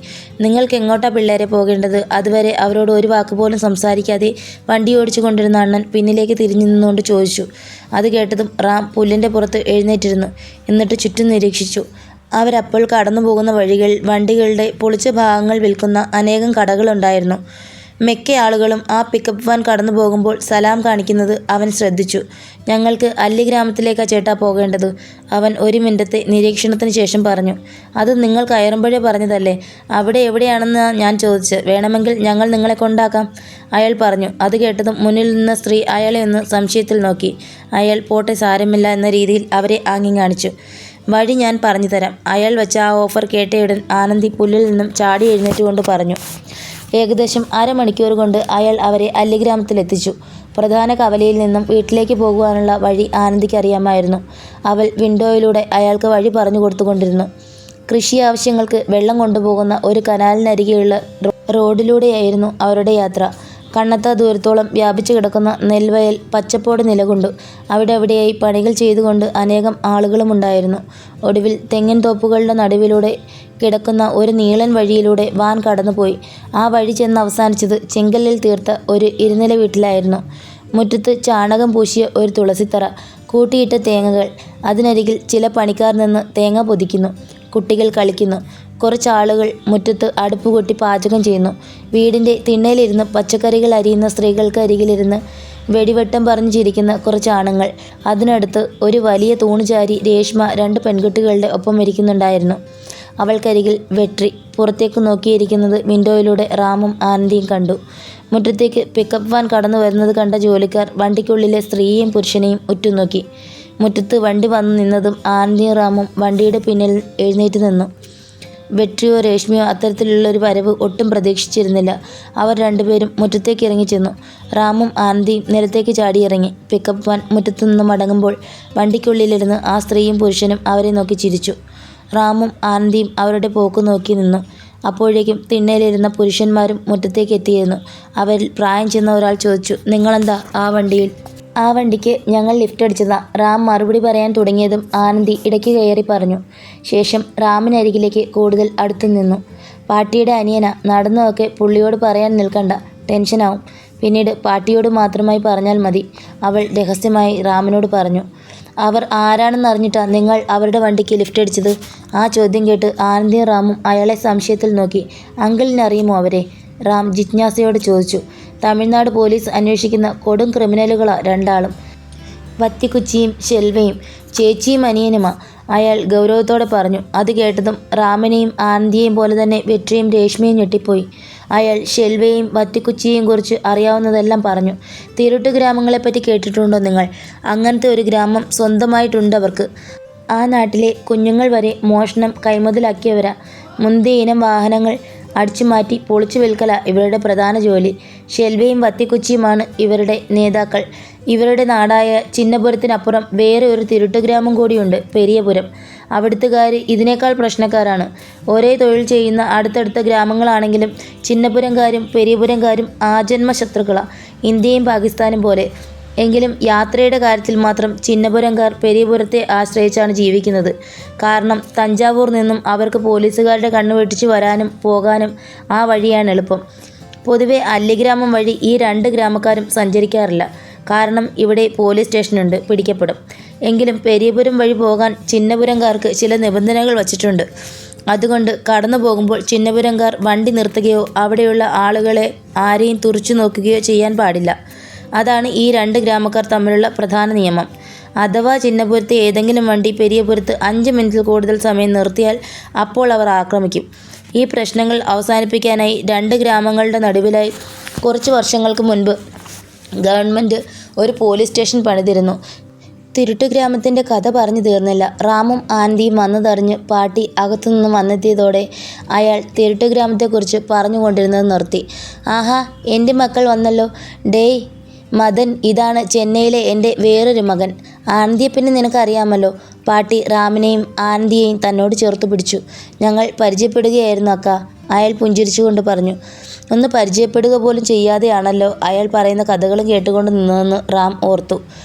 "നിങ്ങൾക്ക് എങ്ങോട്ടാ പിള്ളേരെ പോകേണ്ടത്?" അതുവരെ അവരോട് ഒരു വാക്കുപോലും സംസാരിക്കാതെ വണ്ടി ഓടിച്ചു കൊണ്ടിരുന്ന അണ്ണൻ പിന്നിലേക്ക് തിരിഞ്ഞു നിന്നുകൊണ്ട് ചോദിച്ചു. അത് കേട്ടതും റാം പുല്ലിൻ്റെ പുറത്ത് എഴുന്നേറ്റിരുന്നു. എന്നിട്ട് ചുറ്റും നിരീക്ഷിച്ചു. അവരപ്പോൾ കടന്നു പോകുന്ന വഴികളിൽ വണ്ടികളുടെ പൊളിച്ച ഭാഗങ്ങൾ വിൽക്കുന്ന അനേകം കടകളുണ്ടായിരുന്നു. മിക്ക ആളുകളും ആ പിക്കപ്പ് വാൻ കടന്നു പോകുമ്പോൾ സലാം കാണിക്കുന്നത് അവൻ ശ്രദ്ധിച്ചു. ഞങ്ങൾക്ക് അല്ലി ഗ്രാമത്തിലേക്കാ ചേട്ടാ പോകേണ്ടത്, അവൻ ഒരു മിനിറ്റത്തെ നിരീക്ഷണത്തിന് ശേഷം പറഞ്ഞു. അത് നിങ്ങൾ കയറുമ്പോഴേ പറഞ്ഞതല്ലേ? അവിടെ എവിടെയാണെന്ന് ഞാൻ ചോദിച്ചത്. വേണമെങ്കിൽ ഞങ്ങൾ നിങ്ങളെ കൊണ്ടാക്കാം, അയാൾ പറഞ്ഞു. അത് കേട്ടതും മുന്നിൽ നിന്ന സ്ത്രീ അയാളെ ഒന്ന് സംശയത്തിൽ നോക്കി. അയാൾ പോട്ടെ സാരമില്ല എന്ന രീതിയിൽ അവരെ ആംഗ്യം കാണിച്ചു. വഴി ഞാൻ പറഞ്ഞു തരാം. അയാൾ വെച്ച ആ ഓഫർ കേട്ടയുടൻ ആനന്ദി പുല്ലിൽ നിന്നും ചാടി എഴുന്നേറ്റുകൊണ്ട് പറഞ്ഞു. ഏകദേശം അരമണിക്കൂർ കൊണ്ട് അയാൾ അവരെ അല്ലി ഗ്രാമത്തിലെത്തിച്ചു. പ്രധാന കവലയിൽ നിന്നും വീട്ടിലേക്ക് പോകുവാനുള്ള വഴി ആനന്ദിക്ക് അറിയാമായിരുന്നു. അവൾ വിൻഡോയിലൂടെ അയാൾക്ക് വഴി പറഞ്ഞു കൊടുത്തുകൊണ്ടിരുന്നു. കൃഷി ആവശ്യങ്ങൾക്ക് വെള്ളം കൊണ്ടുപോകുന്ന ഒരു കനാലിനരികെയുള്ള റോഡിലൂടെയായിരുന്നു അവരുടെ യാത്ര. കണ്ണത്ത ദൂരത്തോളം വ്യാപിച്ചു കിടക്കുന്ന നെൽവയൽ പച്ചപ്പോടെ നിലകൊണ്ടു. അവിടെയായി പണികൾ ചെയ്തുകൊണ്ട് അനേകം ആളുകളുമുണ്ടായിരുന്നു. ഒടുവിൽ തെങ്ങിൻ തോപ്പുകളുടെ നടുവിലൂടെ കിടക്കുന്ന ഒരു നീളൻ വഴിയിലൂടെ വാൻ കടന്നുപോയി. ആ വഴി ചെന്ന് അവസാനിച്ചത് ചെങ്കല്ലിൽ തീർത്ത ഒരു ഇരുനില വീട്ടിലായിരുന്നു. മുറ്റത്ത് ചാണകം പൂശിയ ഒരു തുളസിത്തറ, കൂട്ടിയിട്ട തേങ്ങകൾ, അതിനരികിൽ ചില പണിക്കാർ നിന്ന് തേങ്ങ പൊതിക്കുന്നു. കുട്ടികൾ കളിക്കുന്നു. കുറച്ചാളുകൾ മുറ്റത്ത് അടുപ്പ് കൊട്ടി പാചകം ചെയ്യുന്നു. വീടിൻ്റെ തിണ്ണയിലിരുന്ന് പച്ചക്കറികൾ അരിയുന്ന സ്ത്രീകൾക്ക് അരികിലിരുന്ന് വെടിവെട്ടം പറഞ്ഞു ചിരിക്കുന്ന കുറച്ച് ആണുങ്ങൾ. അതിനടുത്ത് ഒരു വലിയ തൂണുചാരി രേഷ്മ 2 പെൺകുട്ടികളുടെ ഒപ്പം ഇരിക്കുന്നുണ്ടായിരുന്നു. അവൾക്കരികിൽ വെട്രി പുറത്തേക്ക് നോക്കിയിരിക്കുന്നത് വിൻഡോയിലൂടെ റാമും ആനന്ദിയും കണ്ടു. മുറ്റത്തേക്ക് പിക്കപ്പ് വാൻ കടന്നു വരുന്നത് കണ്ട ജോലിക്കാർ വണ്ടിക്കുള്ളിലെ സ്ത്രീയെയും പുരുഷനെയും ഉറ്റുനോക്കി. മുറ്റത്ത് വണ്ടി വന്നു നിന്നതും ആനന്ദിയും റാമും വണ്ടിയുടെ പിന്നിൽ എഴുന്നേറ്റ് നിന്നു. വെട്രിയോ രേഷ്മയോ അത്തരത്തിലുള്ളൊരു വരവ് ഒട്ടും പ്രതീക്ഷിച്ചിരുന്നില്ല. അവർ രണ്ടുപേരും മുറ്റത്തേക്ക് ഇറങ്ങിച്ചെന്നു. റാമും ആനന്ദിയും നിലത്തേക്ക് ചാടിയിറങ്ങി. പിക്കപ്പ് വാൻ മുറ്റത്തുനിന്ന് മടങ്ങുമ്പോൾ വണ്ടിക്കുള്ളിലിരുന്ന് ആ സ്ത്രീയും പുരുഷനും അവരെ നോക്കി ചിരിച്ചു. റാമും ആനന്ദിയും അവരുടെ പോക്ക് നോക്കി നിന്നു. അപ്പോഴേക്കും തിണ്ണയിലിരുന്ന പുരുഷന്മാരും മുറ്റത്തേക്ക് എത്തിയിരുന്നു. അവരിൽ പ്രായം ചെന്ന ഒരാൾ ചോദിച്ചു, നിങ്ങളെന്താ ആ വണ്ടിയിൽ? ആ വണ്ടിക്ക് ഞങ്ങൾ ലിഫ്റ്റ് അടിച്ചതാ. റാം മറുപടി പറയാൻ തുടങ്ങിയതും ആനന്ദി ഇടയ്ക്ക് കയറി പറഞ്ഞു. ശേഷം റാമിനരികിലേക്ക് കൂടുതൽ അടുത്തു നിന്നു. പാട്ടിയുടെ അനിയനാ, നടന്നതൊക്കെ പുള്ളിയോട് പറയാൻ നിൽക്കണ്ട, ടെൻഷനാവും. പിന്നീട് പാട്ടിയോട് മാത്രമായി പറഞ്ഞാൽ മതി, അവൾ രഹസ്യമായി റാമിനോട് പറഞ്ഞു. അവർ ആരാണെന്നറിഞ്ഞിട്ടാ നിങ്ങൾ അവരുടെ വണ്ടിക്ക് ലിഫ്റ്റ് അടിച്ചത്? ആ ചോദ്യം കേട്ട് ആനന്ദിയും റാമും അയാളെ സംശയത്തിൽ നോക്കി. അങ്കിളിനറിയുമോ അവരെ? റാം ജിജ്ഞാസയോട് ചോദിച്ചു. തമിഴ്നാട് പോലീസ് അന്വേഷിക്കുന്ന കൊടും ക്രിമിനലുകളാ രണ്ടാളും. വത്തിക്കുച്ചിയും ഷെൽവയും ചേച്ചിയും അനിയനുമാ, അയാൾ ഗൗരവത്തോടെ പറഞ്ഞു. അത് കേട്ടതും റാമിനെയും ആനന്ദിയെയും പോലെ തന്നെ വെട്രിയും രേഷ്മയും ഞെട്ടിപ്പോയി. അയാൾ ഷെൽവയെയും വത്തിക്കുച്ചിയെയും കുറിച്ച് അറിയാവുന്നതെല്ലാം പറഞ്ഞു. തിരുട്ട് ഗ്രാമങ്ങളെപ്പറ്റി കേട്ടിട്ടുണ്ടോ നിങ്ങൾ? അങ്ങനത്തെ ഒരു ഗ്രാമം സ്വന്തമായിട്ടുണ്ടവർക്ക്. ആ നാട്ടിലെ കുഞ്ഞുങ്ങൾ വരെ മോഷണം കൈമുതലാക്കിയവരാ. മുന്തിയ ഇനം വാഹനങ്ങൾ അടിച്ചുമാറ്റി പൊളിച്ചു വിൽക്കല ഇവരുടെ പ്രധാന ജോലി. ഷെൽവയും വത്തിക്കുച്ചിയുമാണ് ഇവരുടെ നേതാക്കൾ. ഇവരുടെ നാടായ ചിന്നപുരത്തിനപ്പുറം വേറെ ഒരു തിരുട്ട് ഗ്രാമം കൂടിയുണ്ട്, പെരിയപുരം. അവിടുത്തുകാർ ഇതിനേക്കാൾ പ്രശ്നക്കാരാണ്. ഒരേ തൊഴിൽ ചെയ്യുന്ന അടുത്തടുത്ത ഗ്രാമങ്ങളാണെങ്കിലും ചിന്നപുരംകാരും പെരിയപുരംകാരും ആജന്മ ശത്രുക്കളാണ്, ഇന്ത്യയും പാകിസ്ഥാനും പോലെ. എങ്കിലും യാത്രയുടെ കാര്യത്തിൽ മാത്രം ചിന്നപുരംകാർ പെരിയപുരത്തെ ആശ്രയിച്ചാണ് ജീവിക്കുന്നത്. കാരണം തഞ്ചാവൂർ നിന്നും അവർക്ക് പോലീസുകാരുടെ കണ്ണു വെട്ടിച്ചു വരാനും പോകാനും ആ വഴിയാണ് എളുപ്പം. പൊതുവെ അല്ലിഗ്രാമം വഴി ഈ 2 ഗ്രാമക്കാരും സഞ്ചരിക്കാറില്ല. കാരണം ഇവിടെ പോലീസ് സ്റ്റേഷനുണ്ട്, പിടിക്കപ്പെടും. എങ്കിലും പെരിയപുരം വഴി പോകാൻ ചിന്നപുരംകാർക്ക് ചില നിബന്ധനകൾ വച്ചിട്ടുണ്ട്. അതുകൊണ്ട് കടന്നു പോകുമ്പോൾ ചിന്നപുരംകാർ വണ്ടി നിർത്തുകയോ അവിടെയുള്ള ആളുകളെ ആരെയും തുറിച്ചു നോക്കുകയോ ചെയ്യാൻ പാടില്ല. അതാണ് ഈ 2 ഗ്രാമക്കാർ തമ്മിലുള്ള പ്രധാന നിയമം. അഥവാ ചിന്നപുരത്തെ ഏതെങ്കിലും വണ്ടി പെരിയപുരത്ത് 5 മിനിറ്റിൽ കൂടുതൽ സമയം നിർത്തിയാൽ അപ്പോൾ അവർ ആക്രമിക്കും. ഈ പ്രശ്നങ്ങൾ അവസാനിപ്പിക്കാനായി 2 ഗ്രാമങ്ങളുടെ നടുവിലായി കുറച്ച് വർഷങ്ങൾക്ക് മുൻപ് ഗവൺമെൻറ് ഒരു പോലീസ് സ്റ്റേഷൻ പണിതിരുന്നു. തിരുട്ട് ഗ്രാമത്തിൻ്റെ കഥ പറഞ്ഞു തീർന്നില്ല. റാമും ആനന്ദിയും വന്നതറിഞ്ഞ് പാട്ടി അകത്തുനിന്ന് വന്നെത്തിയതോടെ അയാൾ തിരുട്ട് ഗ്രാമത്തെക്കുറിച്ച് പറഞ്ഞുകൊണ്ടിരുന്നത് നിർത്തി. ആഹാ, എൻ്റെ മക്കൾ വന്നല്ലോ. ഡേയ് മദൻ, ഇതാണ് ചെന്നൈയിലെ എൻ്റെ വേറൊരു മകൻ. ആനന്ദിയെ പിന്നെ നിനക്കറിയാമല്ലോ. പാട്ടി റാമിനെയും ആനന്ദിയെയും തന്നോട് ചേർത്ത് പിടിച്ചു. ഞങ്ങൾ പരിചയപ്പെടുകയായിരുന്നു അക്ക, അയാൾ പുഞ്ചിരിച്ചുകൊണ്ട് പറഞ്ഞു. ഒന്ന് പരിചയപ്പെടുക പോലും ചെയ്യാതെയാണല്ലോ അയാൾ പറയുന്ന കഥകളും കേട്ടുകൊണ്ട് നിന്നതെന്ന് റാം ഓർത്തു.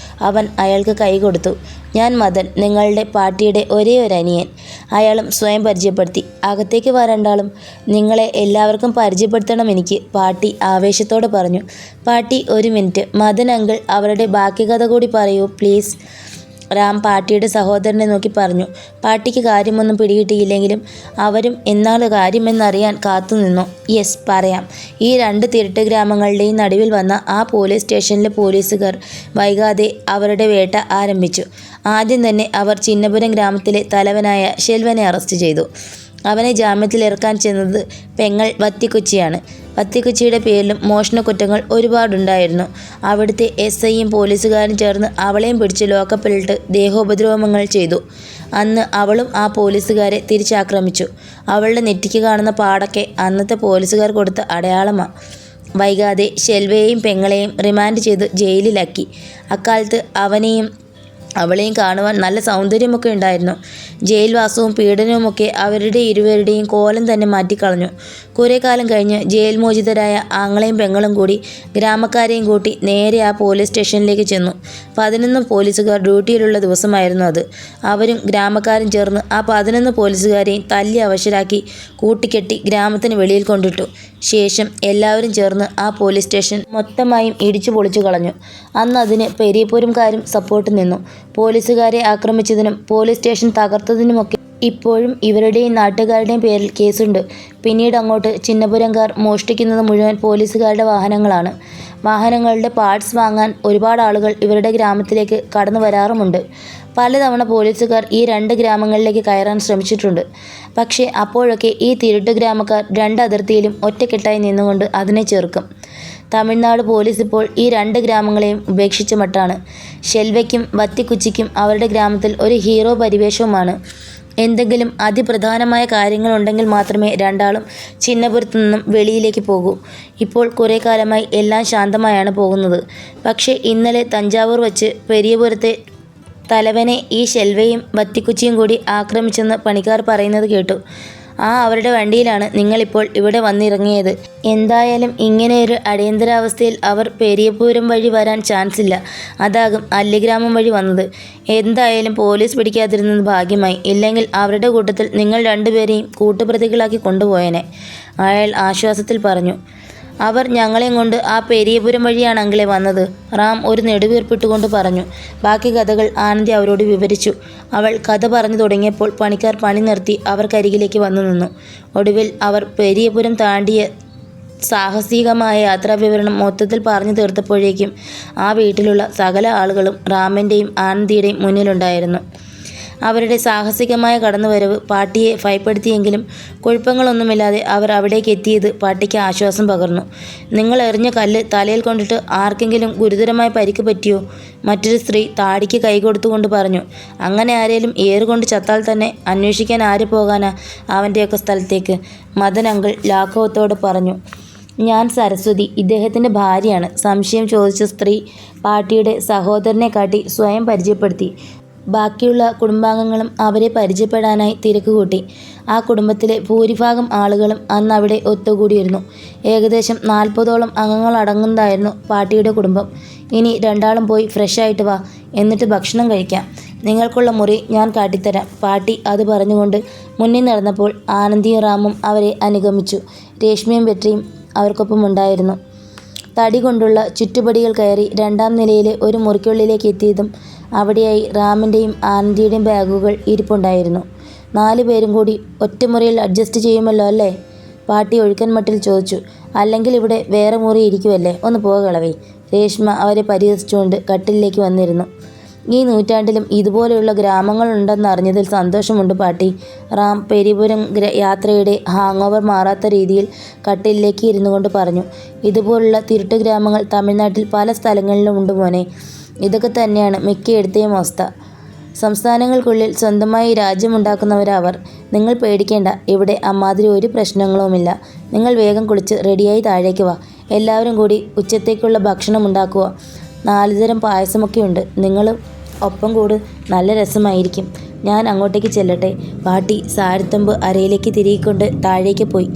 അവൻ അയാൾക്ക് കൈ കൊടുത്തു. ഞാൻ മദൻ, നിങ്ങളുടെ പാട്ടിയുടെ ഒരേ ഒരു അനിയൻ. അയാളും സ്വയം പരിചയപ്പെടുത്തി. അകത്തേക്ക് വരണ്ടാളും. നിങ്ങളെ എല്ലാവർക്കും പരിചയപ്പെടുത്തണം എനിക്ക്, പാട്ടി ആവേശത്തോടെ പറഞ്ഞു. പാട്ടി, ഒരു മിനിറ്റ്, മദൻ അങ്കിൾ അവരുടെ ബാക്കി കഥ കൂടി പറയൂ പ്ലീസ്. റാം പാട്ടിയുടെ സഹോദരനെ നോക്കി പറഞ്ഞു. പാട്ടിക്ക് കാര്യമൊന്നും പിടികിട്ടിയില്ലെങ്കിലും അവരും എന്താണ് കാര്യമെന്നറിയാൻ കാത്തുനിന്നു. യെസ്, പറയാം. ഈ 2 തിരുട്ട് ഗ്രാമങ്ങളുടെയും നടുവിൽ വന്ന ആ പോലീസ് സ്റ്റേഷനിലെ പോലീസുകാർ വൈകാതെ അവരുടെ വേട്ട ആരംഭിച്ചു. ആദ്യം തന്നെ അവർ ചിന്നപുരം ഗ്രാമത്തിലെ തലവനായ ഷെൽവനെ അറസ്റ്റ് ചെയ്തു. അവനെ ജാമ്യത്തിലിറക്കാൻ ചെന്നത് പെങ്ങൾ വത്തിക്കുച്ചിയാണ്. വത്തിക്കുച്ചിയുടെ പേരിലും മോഷണക്കുറ്റങ്ങൾ ഒരുപാടുണ്ടായിരുന്നു. അവിടുത്തെ SIയും പോലീസുകാരും ചേർന്ന് അവളെയും പിടിച്ച് ലോക്കപ്പിലിട്ട് ദേഹോപദ്രവങ്ങൾ ചെയ്തു. അന്ന് അവളും ആ പോലീസുകാരെ തിരിച്ചാക്രമിച്ചു. അവളുടെ നെറ്റിക്ക് കാണുന്ന പാടൊക്കെ അന്നത്തെ പോലീസുകാർ കൊടുത്ത അടയാളമാണ്. വൈകാതെ ഷെൽവയെയും പെങ്ങളെയും റിമാൻഡ് ചെയ്ത് ജയിലിലാക്കി. അക്കാലത്ത് അവളെയും കാണുവാൻ നല്ല സൗന്ദര്യമൊക്കെ ഉണ്ടായിരുന്നു. ജയിൽവാസവും പീഡനവുമൊക്കെ അവരുടെ ഇരുവരുടെയും കോലം തന്നെ മാറ്റിക്കളഞ്ഞു. കുറേ കാലം കഴിഞ്ഞ് ജയിൽ മോചിതരായ ആങ്ങളെയും പെങ്ങളും കൂടി ഗ്രാമക്കാരെയും കൂട്ടി നേരെ ആ പോലീസ് സ്റ്റേഷനിലേക്ക് ചെന്നു. 11 പോലീസുകാർ ഡ്യൂട്ടിയിലുള്ള ദിവസമായിരുന്നു അത്. അവരും ഗ്രാമക്കാരും ചേർന്ന് ആ 11 പോലീസുകാരെയും തല്ലി അവശരാക്കി കൂട്ടിക്കെട്ടി ഗ്രാമത്തിന് വെളിയിൽ കൊണ്ടിട്ടു. ശേഷം എല്ലാവരും ചേർന്ന് ആ പോലീസ് സ്റ്റേഷൻ മൊത്തമായും ഇടിച്ചു പൊളിച്ചു കളഞ്ഞു. അന്ന് അതിന് പെരിയപുരംകാരും സപ്പോർട്ട് നിന്നു. പോലീസുകാരെ ആക്രമിച്ചതിനും പോലീസ് സ്റ്റേഷൻ തകർത്തതിനുമൊക്കെ ഇപ്പോഴും ഇവരുടെയും നാട്ടുകാരുടെയും പേരിൽ കേസുണ്ട്. പിന്നീട് അങ്ങോട്ട് ചിന്നപുരംകാർ മോഷ്ടിക്കുന്നത് മുഴുവൻ പോലീസുകാരുടെ വാഹനങ്ങളാണ്. വാഹനങ്ങളുടെ പാർട്സ് വാങ്ങാൻ ഒരുപാട് ആളുകൾ ഇവരുടെ ഗ്രാമത്തിലേക്ക് കടന്നു വരാറുമുണ്ട്. പലതവണ പോലീസുകാർ ഈ 2 ഗ്രാമങ്ങളിലേക്ക് കയറാൻ ശ്രമിച്ചിട്ടുണ്ട്. പക്ഷേ അപ്പോഴൊക്കെ ഈ തിരുട്ട് ഗ്രാമക്കാർ 2 അതിർത്തിയിലും ഒറ്റക്കെട്ടായി നിന്നുകൊണ്ട് അതിനെ ചെറുക്കും. തമിഴ്നാട് പോലീസ് ഇപ്പോൾ ഈ 2 ഗ്രാമങ്ങളെയും ഉപേക്ഷിച്ച മട്ടാണ്. ഷെൽവയ്ക്കും വത്തിക്കുച്ചിക്കും അവരുടെ ഗ്രാമത്തിൽ ഒരു ഹീറോ പരിവേഷവുമാണ്. എന്തെങ്കിലും അതിപ്രധാനമായ കാര്യങ്ങളുണ്ടെങ്കിൽ മാത്രമേ രണ്ടാളും ചിന്നപുരത്തു നിന്നും വെളിയിലേക്ക് പോകൂ. ഇപ്പോൾ കുറേ കാലമായി എല്ലാം ശാന്തമായാണ് പോകുന്നത്. പക്ഷേ ഇന്നലെ തഞ്ചാവൂർ വച്ച് പെരിയപുരത്തെ തലവനെ ഈ ഷെൽവയും വത്തിക്കുച്ചിയും കൂടി ആക്രമിച്ചെന്ന് പണിക്കാർ പറയുന്നത് കേട്ടു. അവരുടെ വണ്ടിയിലാണ് നിങ്ങളിപ്പോൾ ഇവിടെ വന്നിറങ്ങിയത്. എന്തായാലും ഇങ്ങനെയൊരു അടിയന്തരാവസ്ഥയിൽ അവർ പെരിയപുരം വഴി വരാൻ ചാൻസ് ഇല്ല. അതാകും അല്ലിഗ്രാമം വഴി വന്നത്. എന്തായാലും പോലീസ് പിടിക്കാതിരുന്നത് ഭാഗ്യമായി. ഇല്ലെങ്കിൽ അവരുടെ കൂട്ടത്തിൽ നിങ്ങൾ 2 പേരെയും കൂട്ടുപ്രതികളാക്കി കൊണ്ടുപോയേനെ, അയാൾ ആശ്വാസത്തിൽ പറഞ്ഞു. അവർ ഞങ്ങളെയും കൊണ്ട് ആ പെരിയപുരം വഴിയാണ് അങ്കിളെ വന്നത്, റാം ഒരു നെടുവീർപ്പിട്ടുകൊണ്ട് പറഞ്ഞു. ബാക്കി കഥകൾ ആനന്ദി അവരോട് വിവരിച്ചു. അവൾ കഥ പറഞ്ഞു തുടങ്ങിയപ്പോൾ പണിക്കാർ പണി നിർത്തി അവർക്കരികിലേക്ക് വന്നു നിന്നു. ഒടുവിൽ അവർ പെരിയപുരം താണ്ടിയ സാഹസികമായ യാത്രാവിവരണം മൊത്തത്തിൽ പറഞ്ഞു തീർത്തപ്പോഴേക്കും ആ വീട്ടിലുള്ള സകല ആളുകളും റാമിൻ്റെയും ആനന്ദിയുടെയും മുന്നിലുണ്ടായിരുന്നു. അവരുടെ സാഹസികമായ കടന്നുവരവ് പാട്ടിയെ ഭയപ്പെടുത്തിയെങ്കിലും കുഴപ്പങ്ങളൊന്നുമില്ലാതെ അവർ അവിടേക്ക് എത്തിയത് പാട്ടിക്ക് ആശ്വാസം പകർന്നു. നിങ്ങൾ എറിഞ്ഞ കല്ല് തലയിൽ കൊണ്ടിട്ട് ആർക്കെങ്കിലും ഗുരുതരമായ പരിക്ക് പറ്റിയോ? മറ്റൊരു സ്ത്രീ താടിക്ക് കൈകൊടുത്തുകൊണ്ട് പറഞ്ഞു. അങ്ങനെ ആരേലും ഏറുകൊണ്ട് ചത്താൽ തന്നെ അന്വേഷിക്കാൻ ആര് പോകാനാ അവൻ്റെയൊക്കെ സ്ഥലത്തേക്ക്? മദൻ അങ്കിൾ ലാഘവത്തോടെ പറഞ്ഞു. ഞാൻ സരസ്വതി, ഇദ്ദേഹത്തിൻ്റെ ഭാര്യയാണ്. സംശയം ചോദിച്ച സ്ത്രീ പാട്ടിയുടെ സഹോദരനെ കാട്ടി സ്വയം പരിചയപ്പെടുത്തി. ബാക്കിയുള്ള കുടുംബാംഗങ്ങളും അവരെ പരിചയപ്പെടാനായി തിരക്കുകൂട്ടി. ആ കുടുംബത്തിലെ ഭൂരിഭാഗം ആളുകളും അന്ന് അവിടെ ഒത്തുകൂടിയിരുന്നു. ഏകദേശം 40ഓളം അംഗങ്ങളടങ്ങുന്നതായിരുന്നു പാട്ടിയുടെ കുടുംബം. ഇനി രണ്ടാളും പോയി ഫ്രഷായിട്ട് വാ, എന്നിട്ട് ഭക്ഷണം കഴിക്കാം. നിങ്ങൾക്കുള്ള മുറി ഞാൻ കാട്ടിത്തരാം. പാട്ടി അത് പറഞ്ഞുകൊണ്ട് മുന്നിൽ നടന്നപ്പോൾ ആനന്ദിയും റാമും അവരെ അനുഗമിച്ചു. രേഷ്മയും വെട്രിയും അവർക്കൊപ്പം ഉണ്ടായിരുന്നു. തടി കൊണ്ടുള്ള ചുറ്റുപടികൾ കയറി 2ാം നിലയിലെ ഒരു മുറിക്കുള്ളിലേക്ക് എത്തിയതും അവിടെയായി റാമിൻ്റെയും ആനന്ദിയുടെയും ബാഗുകൾ ഇരിപ്പുണ്ടായിരുന്നു. 4 പേരും കൂടി ഒറ്റമുറിയിൽ അഡ്ജസ്റ്റ് ചെയ്യുമല്ലോ അല്ലേ? പാട്ടി ഒഴുക്കൻ മട്ടിൽ ചോദിച്ചു. അല്ലെങ്കിൽ ഇവിടെ വേറെ മുറി ഇരിക്കുമല്ലേ, ഒന്ന് പോകളവേ. രേഷ്മ അവരെ പരിഹസിച്ചുകൊണ്ട് കട്ടിലേക്ക് വന്നിരുന്നു. ഈ നൂറ്റാണ്ടിലും ഇതുപോലെയുള്ള ഗ്രാമങ്ങളുണ്ടെന്നറിഞ്ഞതിൽ സന്തോഷമുണ്ട് പാട്ടി. റാം പെരിപുരം യാത്രയുടെ ഹാങ് ഓവർ മാറാത്ത രീതിയിൽ കട്ടിലേക്ക് ഇരുന്നു കൊണ്ട് പറഞ്ഞു. ഇതുപോലുള്ള തിരുട്ട് ഗ്രാമങ്ങൾ തമിഴ്നാട്ടിൽ പല സ്ഥലങ്ങളിലും ഉണ്ട് മോനെ. ഇതൊക്കെ തന്നെയാണ് മിക്കയിടത്തെയും അവസ്ഥ. സംസ്ഥാനങ്ങൾക്കുള്ളിൽ സ്വന്തമായി രാജ്യമുണ്ടാക്കുന്നവരവർ. നിങ്ങൾ പേടിക്കേണ്ട, ഇവിടെ അമ്മാതിരി ഒരു പ്രശ്നങ്ങളുമില്ല. നിങ്ങൾ വേഗം കുളിച്ച് റെഡിയായി താഴേക്ക് വാ. എല്ലാവരും കൂടി ഉച്ചത്തേക്കുള്ള ഭക്ഷണം ഉണ്ടാക്കുക. 4 തരം പായസമൊക്കെ ഉണ്ട്. നിങ്ങൾ ഒപ്പം കൂട്, നല്ല രസമായിരിക്കും. ഞാൻ അങ്ങോട്ടേക്ക് ചെല്ലട്ടെ. പാട്ടി സാരിത്തമ്പ് അരയിലേക്ക് തിരികൊണ്ട് താഴേക്ക് പോയി.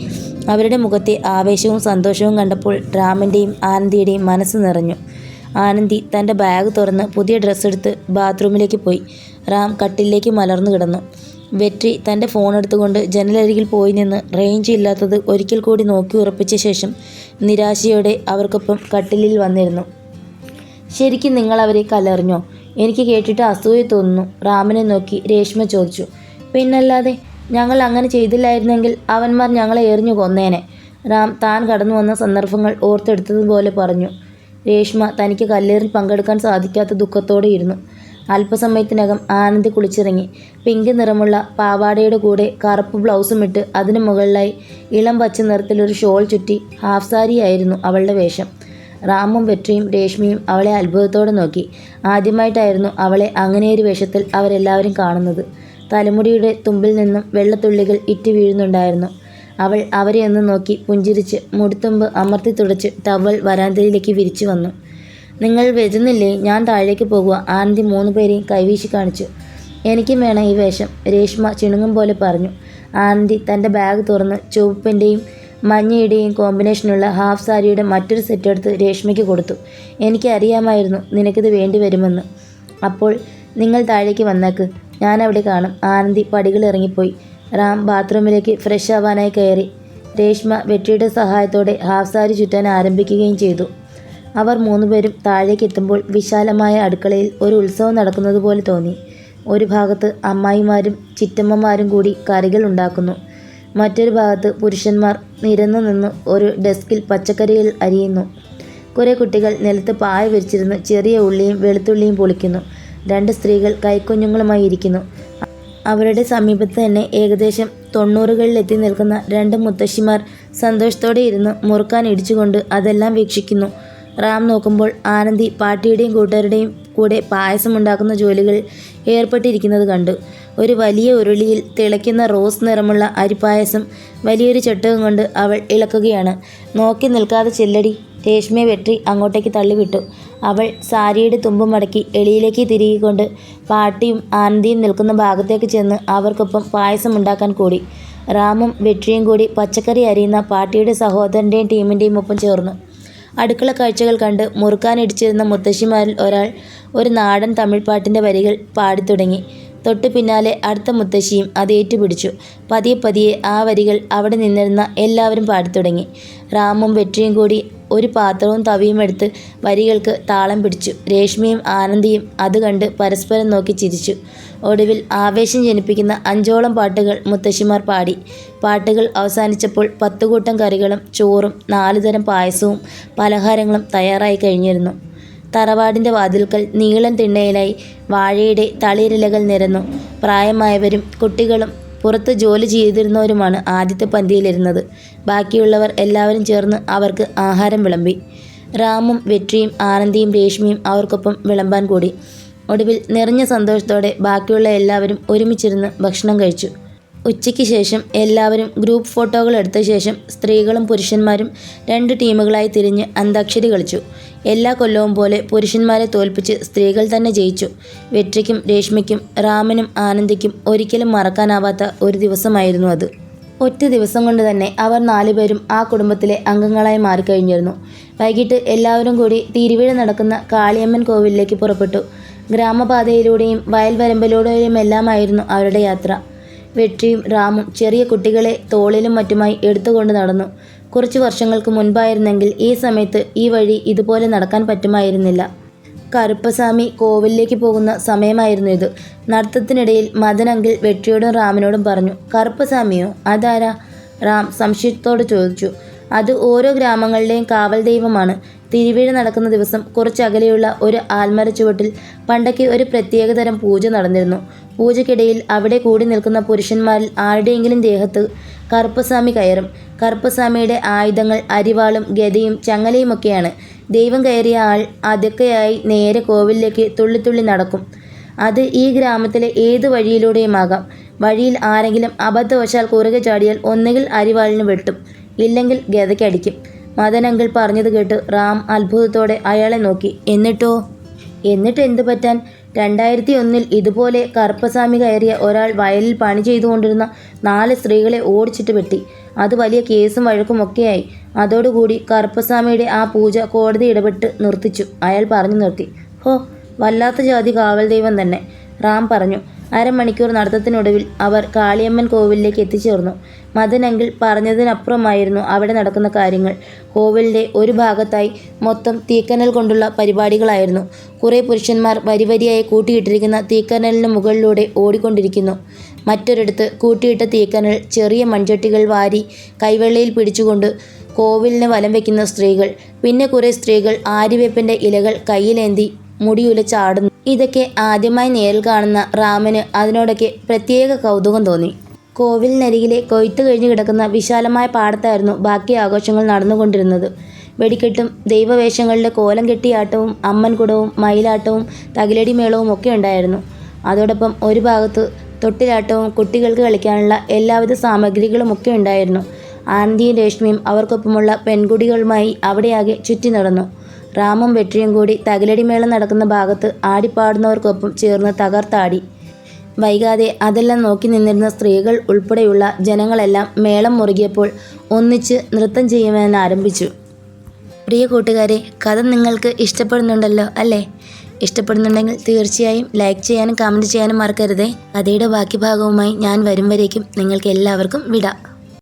അവരുടെ മുഖത്തെ ആവേശവും സന്തോഷവും കണ്ടപ്പോൾ റാമിൻ്റെയും ആനന്ദിയുടെയും മനസ്സ് നിറഞ്ഞു. ആനന്ദി തൻ്റെ ബാഗ് തുറന്ന് പുതിയ ഡ്രസ്സെടുത്ത് ബാത്റൂമിലേക്ക് പോയി. റാം കട്ടിലേക്ക് മലർന്നു കിടന്നു. വെട്രി തൻ്റെ ഫോൺ എടുത്തുകൊണ്ട് ജനലരികിൽ പോയി നിന്ന് റേഞ്ച് ഇല്ലാത്തത് ഒരിക്കൽ കൂടി നോക്കി ഉറപ്പിച്ച ശേഷം നിരാശയോടെ അവർക്കൊപ്പം കട്ടിലിൽ വന്നിരുന്നു. ശരിക്കും നിങ്ങൾ അവരെ കല്ലെറിഞ്ഞോ? എനിക്ക് കേട്ടിട്ട് അസൂയ തോന്നുന്നു. റാമിനെ നോക്കി രേഷ്മ ചോദിച്ചു. പിന്നല്ലാതെ, ഞങ്ങൾ അങ്ങനെ ചെയ്തില്ലായിരുന്നെങ്കിൽ അവന്മാർ ഞങ്ങളെ എറിഞ്ഞു കൊന്നേനെ. റാം താൻ കടന്നു വന്ന സന്ദർഭങ്ങൾ ഓർത്തെടുത്തതുപോലെ പറഞ്ഞു. രേഷ്മ തനിക്ക് കല്ലേറിൽ പങ്കെടുക്കാൻ സാധിക്കാത്ത ദുഃഖത്തോടെ ഇരുന്നു. അല്പസമയത്തിനകം ആനന്ദി കുളിച്ചിറങ്ങി. പിങ്ക് നിറമുള്ള പാവാടയുടെ കൂടെ കറുപ്പ് ബ്ലൗസും ഇട്ട് അതിനു മുകളിലായി ഇളം പച്ച നിറത്തിലൊരു ഷോൾ ചുറ്റി ഹാഫ് സാരിയായിരുന്നു അവളുടെ വേഷം. റാമും വെട്രിയും രേഷ്മയും അവളെ അത്ഭുതത്തോടെ നോക്കി. ആദ്യമായിട്ടായിരുന്നു അവളെ അങ്ങനെയൊരു വേഷത്തിൽ അവരെല്ലാവരും കാണുന്നത്. തലമുടിയുടെ തുമ്പിൽ നിന്നും വെള്ളത്തുള്ളികൾ ഇറ്റ് വീഴുന്നുണ്ടായിരുന്നു. അവൾ അവരെ ഒന്ന് നോക്കി പുഞ്ചിരിച്ച് മുടിത്തുമ്പ് അമർത്തി തുടച്ച് ടവൽ വരാന്തയിലേക്ക് വിരിച്ചു വന്നു. നിങ്ങൾ വരുന്നില്ലേ? ഞാൻ താഴേക്ക് പോകുക. ആനന്ദി 3 പേരെയും കൈവീശി കാണിച്ചു. എനിക്കും വേണം ഈ വേഷം, രേഷ്മ ചിണുങ്ങും പോലെ പറഞ്ഞു. ആനന്ദി തൻ്റെ ബാഗ് തുറന്ന് ചുവപ്പിൻ്റെയും മഞ്ഞയുടെയും കോമ്പിനേഷനുള്ള ഹാഫ് സാരിയുടെ മറ്റൊരു സെറ്റ് എടുത്ത് രേഷ്മയ്ക്ക് കൊടുത്തു. എനിക്കറിയാമായിരുന്നു നിനക്കിത് വേണ്ടി വരുമെന്ന്. അപ്പോൾ നിങ്ങൾ താഴേക്ക് വന്നേക്ക്, ഞാനവിടെ കാണും. ആനന്ദി പടികൾ ഇറങ്ങിപ്പോയി. റാം ബാത്റൂമിലേക്ക് ഫ്രഷ് ആവാനായി കയറി. രേഷ്മ വെട്രിയുടെ സഹായത്തോടെ ഹാഫ് സാരി ചുറ്റാൻ ആരംഭിക്കുകയും ചെയ്തു. അവർ 3 പേരും താഴേക്ക് എത്തുമ്പോൾ വിശാലമായ അടുക്കളയിൽ ഒരു ഉത്സവം നടക്കുന്നത് പോലെ തോന്നി. ഒരു ഭാഗത്ത് അമ്മായിമാരും ചിറ്റമ്മമാരും കൂടി കറികൾ ഉണ്ടാക്കുന്നു. മറ്റൊരു ഭാഗത്ത് പുരുഷന്മാർ നിരന്നു നിന്ന് ഒരു ഡെസ്കിൽ പച്ചക്കറികൾ അരിയുന്നു. കുറേ കുട്ടികൾ നിലത്ത് പായ വിരിച്ചിരുന്ന് ചെറിയ ഉള്ളിയും വെളുത്തുള്ളിയും പൊളിക്കുന്നു. 2 സ്ത്രീകൾ കൈക്കുഞ്ഞുങ്ങളുമായി ഇരിക്കുന്നു. അവരുടെ സമീപത്ത് തന്നെ ഏകദേശം 90കളിൽ എത്തി നിൽക്കുന്ന 2 മുത്തശ്ശിമാർ സന്തോഷത്തോടെ ഇരുന്ന് മുറുക്കാൻ ഇടിച്ചുകൊണ്ട് അതെല്ലാം വീക്ഷിക്കുന്നു. റാം നോക്കുമ്പോൾ ആനന്ദി പാട്ടിയുടെയും കൂട്ടുകാരുടെയും കൂടെ പായസം ഉണ്ടാക്കുന്ന ജോലികൾ ഏർപ്പെട്ടിരിക്കുന്നത് കണ്ടു. ഒരു വലിയ ഉരുളിയിൽ തിളയ്ക്കുന്ന റോസ് നിറമുള്ള അരിപ്പായസം വലിയൊരു ചട്ടകം കൊണ്ട് അവൾ ഇളക്കുകയാണ്. നോക്കി നിൽക്കാതെ ചെല്ലടി, രേഷ്മയെ വെട്രി അങ്ങോട്ടേക്ക് തള്ളിവിട്ടു. അവൾ സാരിയുടെ തുമ്പ് മടക്കി എളിയിലേക്ക് തിരികിക്കൊണ്ട് പാട്ടിയും ആനന്ദിയും നിൽക്കുന്ന ഭാഗത്തേക്ക് ചെന്ന് അവർക്കൊപ്പം പായസം ഉണ്ടാക്കാൻ കൂടി. റാമും വെട്രിയും കൂടി പച്ചക്കറി അരിയുന്ന പാട്ടിയുടെ സഹോദരൻ്റെയും ടീമിൻ്റെയും ഒപ്പം ചേർന്നു. അടുക്കള കാഴ്ചകൾ കണ്ട് മുറുക്കാനിടിച്ചിരുന്ന മുത്തശ്ശിമാരിൽ ഒരാൾ ഒരു നാടൻ തമിഴ് പാട്ടിൻ്റെ വരികൾ പാടിത്തുടങ്ങി. തൊട്ടു പിന്നാലെ അടുത്ത മുത്തശ്ശിയും അത് ഏറ്റുപിടിച്ചു. പതിയെ പതിയെ ആ വരികൾ അവിടെ നിന്നിരുന്ന എല്ലാവരും പാടിത്തുടങ്ങി. റാമും വെട്രിയും കൂടി ഒരു പാത്രവും തവിയും എടുത്ത് വരികൾക്ക് താളം പിടിച്ചു. രേഷ്മയും ആനന്ദിയും അത് കണ്ട് പരസ്പരം നോക്കി ചിരിച്ചു. ഒടുവിൽ ആവേശം ജനിപ്പിക്കുന്ന 5ഓളം പാട്ടുകൾ മുത്തശ്ശിമാർ പാടി. പാട്ടുകൾ അവസാനിച്ചപ്പോൾ 10 കൂട്ടം കറികളും ചോറും 4 തരം പായസവും പലഹാരങ്ങളും തയ്യാറായി കഴിഞ്ഞിരുന്നു. തറവാടിൻ്റെ വാതിൽക്കൽ നീളൻ തിണ്ണയിലായി വാഴയുടെ തളിരിലകൾ നിരന്നു. പ്രായമായവരും കുട്ടികളും പുറത്ത് ജോലി ചെയ്തിരുന്നവരുമാണ് ആദ്യത്തെ പന്തിയിലിരുന്നത്. ബാക്കിയുള്ളവർ എല്ലാവരും ചേർന്ന് അവർക്ക് ആഹാരം വിളമ്പി. റാമും വെട്രിയും ആനന്ദിയും രേഷ്മയും അവർക്കൊപ്പം വിളമ്പാൻ കൂടി. ഒടുവിൽ നിറഞ്ഞ സന്തോഷത്തോടെ ബാക്കിയുള്ള എല്ലാവരും ഒരുമിച്ചിരുന്ന് ഭക്ഷണം കഴിച്ചു. ഉച്ചയ്ക്ക് ശേഷം എല്ലാവരും ഗ്രൂപ്പ് ഫോട്ടോകൾ എടുത്ത ശേഷം സ്ത്രീകളും പുരുഷന്മാരും 2 ടീമുകളായി തിരിഞ്ഞ് അന്താക്ഷരി കളിച്ചു. എല്ലാ കൊല്ലവും പോലെ പുരുഷന്മാരെ തോൽപ്പിച്ച് സ്ത്രീകൾ തന്നെ ജയിച്ചു. വെട്രിക്കും രേഷ്മയ്ക്കും റാമിനും ആനന്ദിക്കും ഒരിക്കലും മറക്കാനാവാത്ത ഒരു ദിവസമായിരുന്നു അത്. ഒറ്റ ദിവസം കൊണ്ട് തന്നെ അവർ 4 പേരും ആ കുടുംബത്തിലെ അംഗങ്ങളായി മാറിക്കഴിഞ്ഞിരുന്നു. വൈകിട്ട് എല്ലാവരും കൂടി തിരുവിഴ നടക്കുന്ന കാളിയമ്മൻ കോവിലിലേക്ക് പുറപ്പെട്ടു. ഗ്രാമപാതയിലൂടെയും വയൽവരമ്പിലൂടെയുമെല്ലാമായിരുന്നു അവരുടെ യാത്ര. വെട്രിയും റാമും ചെറിയ കുട്ടികളെ തോളിലും മറ്റുമായി എടുത്തുകൊണ്ട് നടന്നു. കുറച്ച് വർഷങ്ങൾക്ക് മുൻപായിരുന്നെങ്കിൽ ഈ സമയത്ത് ഈ വഴി ഇതുപോലെ നടക്കാൻ പറ്റുമായിരുന്നില്ല. കറുപ്പസ്വാമി കോവിലിലേക്ക് പോകുന്ന സമയമായിരുന്നു ഇത്. നടത്തത്തിനിടയിൽ മദൻ അങ്കിൾ വെട്രിയോടും റാമിനോടും പറഞ്ഞു. കറുപ്പസ്വാമിയോ? അതാരാ? റാം സംശയത്തോട് ചോദിച്ചു. അത് ഓരോ ഗ്രാമങ്ങളുടെയും കാവൽ ദൈവമാണ്. തിരുവിഴ നടക്കുന്ന ദിവസം കുറച്ചകലെയുള്ള ഒരു ആൽമര ചുവട്ടിൽ പണ്ടൊക്കെ ഒരു പ്രത്യേകതരം പൂജ നടന്നിരുന്നു. പൂജയ്ക്കിടയിൽ അവിടെ കൂടി നിൽക്കുന്ന പുരുഷന്മാരിൽ ആരുടെയെങ്കിലും ദേഹത്ത് കറുപ്പസ്വാമി കയറും. കറുപ്പസ്വാമിയുടെ ആയുധങ്ങൾ അരിവാളും ഗദയും ചങ്ങലയുമൊക്കെയാണ്. ദൈവം കയറിയ ആൾ അതൊക്കെയായി നേരെ കോവിലിലേക്ക് തുള്ളിത്തുള്ളി നടക്കും. അത് ഈ ഗ്രാമത്തിലെ ഏത് വഴിയിലൂടെയുമാകാം. വഴിയിൽ ആരെങ്കിലും അബദ്ധവശാൽ കുറുകെ ചാടിയാൽ ഒന്നുകിൽ അരിവാളിന് വെട്ടും, ഇല്ലെങ്കിൽ ഗദയ്ക്കടിക്കും. മദൻ അങ്കിൾ പറഞ്ഞത് കേട്ട് റാം അത്ഭുതത്തോടെ അയാളെ നോക്കി. എന്നിട്ട് എന്തു പറ്റാൻ? 2001 ഇതുപോലെ കറുപ്പസ്വാമി കയറിയ ഒരാൾ വയലിൽ പണി ചെയ്തുകൊണ്ടിരുന്ന 4 സ്ത്രീകളെ ഓടിച്ചിട്ട് വെട്ടി. അത് വലിയ കേസും വഴക്കുമൊക്കെയായി. അതോടുകൂടി കറുപ്പസ്വാമിയുടെ ആ പൂജ കോടതി ഇടപെട്ട് നിർത്തിച്ചു. അയാൾ പറഞ്ഞു നിർത്തി. ഹോ, വല്ലാത്ത ജാതി കാവൽ ദൈവം തന്നെ, റാം പറഞ്ഞു. അരമണിക്കൂർ നടത്തത്തിനൊടുവിൽ അവർ കാളിയമ്മൻ കോവിലിലേക്ക് എത്തിച്ചേർന്നു. മദനങ്കിൾ പറഞ്ഞതിനപ്പുറമായിരുന്നു അവിടെ നടക്കുന്ന കാര്യങ്ങൾ. കോവിലിൻ്റെ ഒരു ഭാഗത്തായി മൊത്തം തീക്കനൽ കൊണ്ടുള്ള പരിപാടികളായിരുന്നു. കുറേ പുരുഷന്മാർ വരിവരിയായി കൂട്ടിയിട്ടിരിക്കുന്ന തീക്കനലിന് മുകളിലൂടെ ഓടിക്കൊണ്ടിരിക്കുന്നു. മറ്റൊരിടത്ത് കൂട്ടിയിട്ട തീക്കനൽ ചെറിയ മൺചട്ടികൾ വാരി കൈവെള്ളയിൽ പിടിച്ചുകൊണ്ട് കോവിലിന് വലം വയ്ക്കുന്ന സ്ത്രീകൾ. പിന്നെ കുറേ സ്ത്രീകൾ ആര്യവേപ്പിൻ്റെ ഇലകൾ കയ്യിലേന്തി മുടിയുലച്ചാടുന്നു. ഇതൊക്കെ ആദ്യമായി നേരിൽ കാണുന്ന റാമിന് അതിനോടൊക്കെ പ്രത്യേക കൗതുകം തോന്നി. കോവിലിനരികിലെ കൊയ്ത്ത് കഴിഞ്ഞു കിടക്കുന്ന വിശാലമായ പാടത്തായിരുന്നു ബാക്കി ആഘോഷങ്ങൾ നടന്നുകൊണ്ടിരുന്നത്. വെടിക്കെട്ടും ദൈവവേഷങ്ങളുടെ കോലം കെട്ടിയാട്ടവും അമ്മൻകുടവും മയിലാട്ടവും തകിലടി മേളവും ഒക്കെ ഉണ്ടായിരുന്നു. അതോടൊപ്പം ഒരു ഭാഗത്ത് തൊട്ടിലാട്ടവും കുട്ടികൾക്ക് കളിക്കാനുള്ള എല്ലാവിധ സാമഗ്രികളുമൊക്കെ ഉണ്ടായിരുന്നു. ആനന്ദിയും രേഷ്മയും അവർക്കൊപ്പമുള്ള പെൺകുടികളുമായി അവിടെയാകെ ചുറ്റി നടന്നു. റാമും വെട്രിയും കൂടി തകിലടിമേളം നടക്കുന്ന ഭാഗത്ത് ആടിപ്പാടുന്നവർക്കൊപ്പം ചേർന്ന് തകർത്താടി. വൈകാതെ അതെല്ലാം നോക്കി നിന്നിരുന്ന സ്ത്രീകൾ ഉൾപ്പെടെയുള്ള ജനങ്ങളെല്ലാം മേളം മുറുകിയപ്പോൾ ഒന്നിച്ച് നൃത്തം ചെയ്യുവാൻ ആരംഭിച്ചു. പ്രിയ കൂട്ടുകാരെ, കഥ നിങ്ങൾക്ക് ഇഷ്ടപ്പെടുന്നുണ്ടല്ലോ അല്ലേ? ഇഷ്ടപ്പെടുന്നുണ്ടെങ്കിൽ തീർച്ചയായും ലൈക്ക് ചെയ്യാനും കമൻറ്റ് ചെയ്യാനും മറക്കരുതേ. കഥയുടെ ബാക്കി ഭാഗവുമായി ഞാൻ വരും വരേക്കും നിങ്ങൾക്ക് എല്ലാവർക്കും വിടാം.